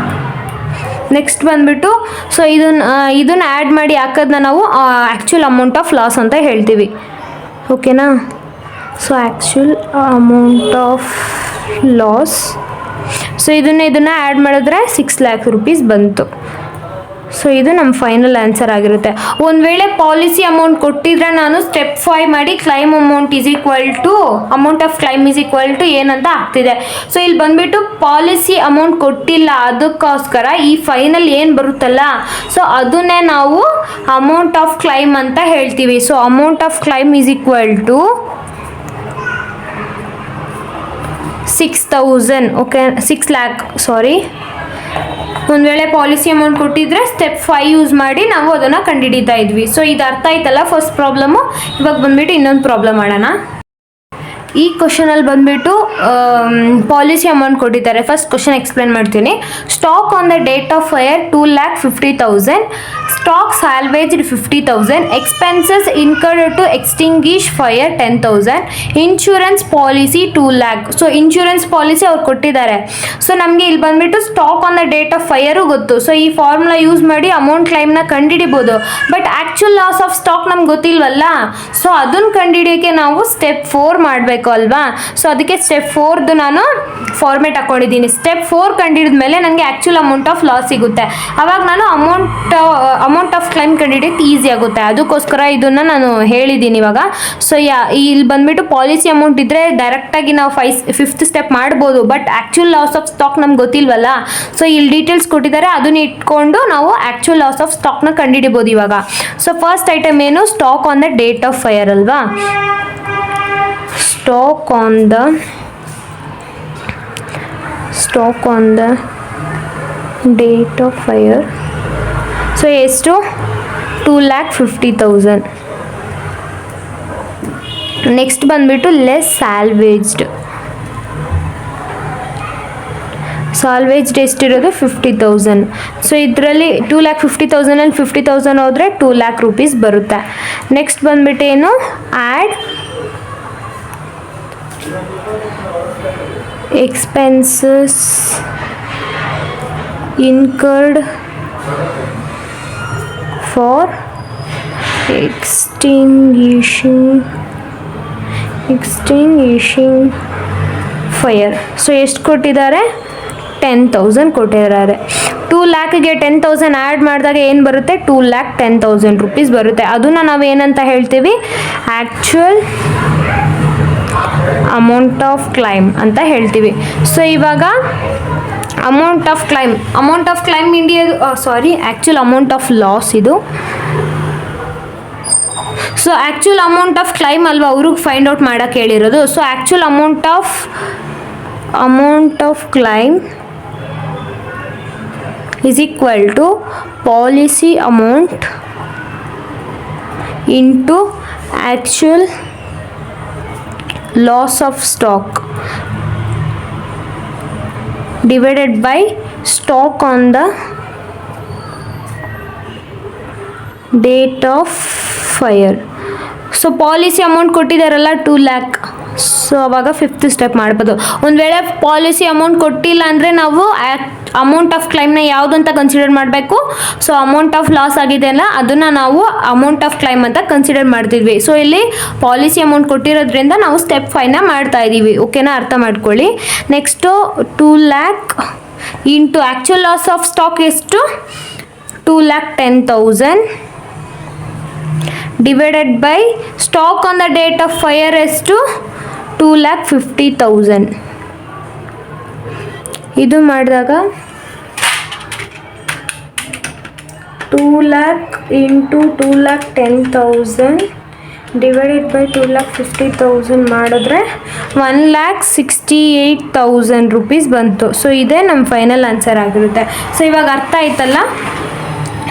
ನೆಕ್ಸ್ಟ್ ಬಂದುಬಿಟ್ಟು ಸೊ ಇದನ್ನು ಆ್ಯಡ್ ಮಾಡಿ ಹಾಕೋದನ್ನ ನಾವು ಆ್ಯಕ್ಚುಲ್ ಅಮೌಂಟ್ ಆಫ್ ಲಾಸ್ ಅಂತ ಹೇಳ್ತೀವಿ, ಓಕೆನಾ. So actual amount of loss. So ಇದನ್ನು ಆ್ಯಡ್ ಮಾಡಿದ್ರೆ 6 lakh rupees ಬಂತು. ಸೊ ಇದು ನಮ್ಮ ಫೈನಲ್ ಆನ್ಸರ್ ಆಗಿರುತ್ತೆ. ಒಂದು ವೇಳೆ ಪಾಲಿಸಿ ಅಮೌಂಟ್ ಕೊಟ್ಟಿದ್ರೆ ನಾನು ಸ್ಟೆಪ್ 5 ಮಾಡಿ claim amount is equal to amount of claim is equal to ಏನಂತ ಆಗ್ತಿದೆ. ಸೊ ಇಲ್ಲಿ ಬಂದುಬಿಟ್ಟು ಪಾಲಿಸಿ ಅಮೌಂಟ್ ಕೊಟ್ಟಿಲ್ಲ, ಅದಕ್ಕೋಸ್ಕರ ಈ ಫೈನಲ್ ಏನು ಬರುತ್ತಲ್ಲ, ಸೊ ಅದನ್ನೇ ನಾವು ಅಮೌಂಟ್ ಆಫ್ ಕ್ಲೈಮ್ ಅಂತ ಹೇಳ್ತೀವಿ. So amount of claim is equal to 6,000, okay, 6 lakh, sorry. ಒಂದು ವೇಳೆ ಪಾಲಿಸಿ ಅಮೌಂಟ್ ಕೊಟ್ಟಿದ್ರೆ ಸ್ಟೆಪ್ 5 ಯೂಸ್ ಮಾಡಿ ನಾವು ಅದನ್ನು ಕಂಡುಹಿಡಿತಾ ಇದ್ವಿ. ಸೊ ಇದು ಅರ್ಥ ಆಯ್ತಲ್ಲ ಫಸ್ಟ್ ಪ್ರಾಬ್ಲಮ್ಮು. ಇವಾಗ ಬಂದುಬಿಟ್ಟು ಇನ್ನೊಂದು ಪ್ರಾಬ್ಲಮ್ ಮಾಡೋಣ. ಈ ಕ್ವಶನಲ್ಲಿ ಬಂದುಬಿಟ್ಟು ಪಾಲಿಸಿ ಅಮೌಂಟ್ ಕೊಟ್ಟಿದ್ದಾರೆ. ಫಸ್ಟ್ ಕ್ವಶನ್ ಎಕ್ಸ್ಪ್ಲೇನ್ ಮಾಡ್ತೀನಿ. Stock on the date of fire 2,50,000, stock salvaged 50,000, expenses incurred to extinguish fire 10,000, insurance policy 2 lakh. So insurance policy ಅವ್ರು ಕೊಟ್ಟಿದ್ದಾರೆ. ಸೊ ನಮಗೆ ಇಲ್ಲಿ ಬಂದುಬಿಟ್ಟು stock on the date of fire ಗೊತ್ತು. So ಈ formula use ಮಾಡಿ amount ಕ್ಲೈಮ್ನ ಕಂಡುಹಿಡಿಬೋದು. But actual loss of stock ನಮ್ಗೆ ಗೊತ್ತಿಲ್ವಲ್ಲ. ಸೊ ಅದನ್ನು ಕಂಡುಹಿಡಿಯೋಕ್ಕೆ ನಾವು ಸ್ಟೆಪ್ 4 ಮಾಡಬೇಕು ಅಲ್ವಾ. ಸೊ ಅದಕ್ಕೆ ಸ್ಟೆಪ್ 4ದು ನಾನು ಫಾರ್ಮೇಟ್ ಹಾಕೊಂಡಿದ್ದೀನಿ. ಸ್ಟೆಪ್ 4 ಕಂಡುಹಿಡಿದ ಮೇಲೆ ನನಗೆ ಆ್ಯಕ್ಚುಲ್ ಅಮೌಂಟ್ ಆಫ್ ಲಾಸ್ ಸಿಗುತ್ತೆ. ಆವಾಗ ನಾನು ಅಮೌಂಟ್ ಆಫ್ ಕ್ಲೈಮ್ ಕಂಡುಹಿಡಿಯೋಕ್ಕೆ ಈಸಿ ಆಗುತ್ತೆ. ಅದಕ್ಕೋಸ್ಕರ ಇದನ್ನು ನಾನು ಹೇಳಿದ್ದೀನಿ ಇವಾಗ. ಸೊ ಇಲ್ಲಿ ಬಂದುಬಿಟ್ಟು ಪಾಲಿಸಿ ಅಮೌಂಟ್ ಇದ್ದರೆ ಡೈರೆಕ್ಟಾಗಿ ನಾವು 5th ಸ್ಟೆಪ್ ಮಾಡ್ಬೋದು. But actual loss of stock ನಮ್ಗೆ ಗೊತ್ತಿಲ್ವಲ್ಲ. ಸೊ ಇಲ್ಲಿ ಡೀಟೇಲ್ಸ್ ಕೊಟ್ಟಿದ್ದಾರೆ, ಅದನ್ನ ಇಟ್ಕೊಂಡು ನಾವು ಆ್ಯಕ್ಚುಲ್ ಲಾಸ್ ಆಫ್ ಸ್ಟಾಕ್ನ ಕಂಡುಹಿಡಿಬೋದು ಇವಾಗ. ಸೊ ಫಸ್ಟ್ ಐಟಮ್ ಏನು, stock on the date of fire ಅಲ್ವಾ. Stock on the date of fire. So ಎಷ್ಟು? 2,50,000. ನೆಕ್ಸ್ಟ್ ಬಂದುಬಿಟ್ಟು ಲೆಸ್ ಸ್ಯಾಲ್ವೇಜ್ಡ್. ಸಾಲ್ವೇಜ್ಡ್ ಎಷ್ಟಿರೋದು? 50,000. ಸೊ ಇದರಲ್ಲಿ 2,50,000 50,000 ಹೋದರೆ 2 lakh rupees ಬರುತ್ತೆ. ನೆಕ್ಸ್ಟ್ ಬಂದುಬಿಟ್ಟು ಏನು? Add expenses incurred for extinguishing fire. So ಎಷ್ಟು ಕೊಟ್ಟಿದ್ದಾರೆ? 10,000 ಕೊಟ್ಟಿದ್ದಾರೆ. 2 lakhಗೆ 10,000 ಆ್ಯಡ್ ಮಾಡಿದಾಗ ಏನು ಬರುತ್ತೆ? 2,10,000 rupees ಬರುತ್ತೆ. ಅದನ್ನು ನಾವು ಏನಂತ ಹೇಳ್ತೀವಿ? ಆ್ಯಕ್ಚುಯಲ್ ಅಮೌಂಟ್ ಆಫ್ ಕ್ಲೈಮ್ ಅಂತ ಹೇಳ್ತೀವಿ. ಸೊ ಇವಾಗ amount of claim actual amount of loss ಇದು. So actual amount of claim ಅಲ್ವಾ ಅವ್ರಿಗೆ ಫೈಂಡ್ ಔಟ್ ಮಾಡೋಕ್ಕೆ ಹೇಳಿರೋದು. So actual amount of claim is equal to policy amount into actual loss of stock divided by stock on the date of fire. So policy amount ಕೊಟ್ಟಿದ್ದಾರಲ್ಲ 2 lakh. So ಅವಾಗ 5th step ಮಾಡ್ಬೋದು. ಒಂದು ವೇಳೆ policy amount ಕೊಟ್ಟಿಲ್ಲ ಅಂದರೆ ನಾವು amount of ಕ್ಲೈಮ್ನ ಯಾವುದು ಅಂತ ಕನ್ಸಿಡರ್ ಮಾಡಬೇಕು? ಸೊ ಅಮೌಂಟ್ ಆಫ್ ಲಾಸ್ ಆಗಿದೆ ಅಲ್ಲ ಅದನ್ನು ನಾವು ಅಮೌಂಟ್ ಆಫ್ ಕ್ಲೈಮ್ ಅಂತ ಕನ್ಸಿಡರ್ ಮಾಡ್ತಿದ್ವಿ. ಸೊ ಇಲ್ಲಿ ಪಾಲಿಸಿ ಅಮೌಂಟ್ ಕೊಟ್ಟಿರೋದ್ರಿಂದ ನಾವು ಸ್ಟೆಪ್ 5ನ ಮಾಡ್ತಾ ಇದ್ದೀವಿ. ಓಕೆನಾ? ಅರ್ಥ ಮಾಡ್ಕೊಳ್ಳಿ. Next 2 lakh into actual loss of stock ಎಷ್ಟು? 2,10,000 divided by stock on the date of fire ಎಷ್ಟು? 2,50,000. ಇದು ಮಾಡಿದಾಗ 2 lakh ಇಂಟು 2,10,000 ಡಿವೈಡೆಡ್ ಬೈ 2,50,000 ಮಾಡಿದ್ರೆ 1,68,000 rupees ಬಂತು. ಸೊ ಇದೇ ನಮ್ಮ ಫೈನಲ್ ಆನ್ಸರ್ ಆಗಿರುತ್ತೆ. ಸೊ ಇವಾಗ ಅರ್ಥ ಆಯ್ತಲ್ಲ?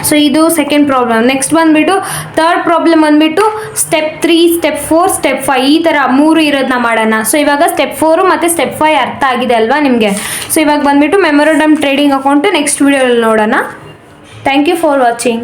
ಸೊ ಇದು ಸೆಕೆಂಡ್ ಪ್ರಾಬ್ಲಮ್. ನೆಕ್ಸ್ಟ್ ಬಂದುಬಿಟ್ಟು ಥರ್ಡ್ ಪ್ರಾಬ್ಲಮ್ ಬಂದುಬಿಟ್ಟು ಸ್ಟೆಪ್ 3, ಸ್ಟೆಪ್ 4, ಸ್ಟೆಪ್ 5 ಈ ಥರ 3 ಇರೋದನ್ನ ಮಾಡೋಣ. ಸೊ ಇವಾಗ ಸ್ಟೆಪ್ 4 ಮತ್ತು ಸ್ಟೆಪ್ 5 ಅರ್ಥ ಆಗಿದೆ ಅಲ್ವಾ ನಿಮಗೆ? ಸೊ ಇವಾಗ ಬಂದುಬಿಟ್ಟು ಮೆಮೊರಂಡಮ್ ಟ್ರೇಡಿಂಗ್ ಅಕೌಂಟು ನೆಕ್ಸ್ಟ್ ವಿಡಿಯೋದಲ್ಲಿ ನೋಡೋಣ. Thank you for watching.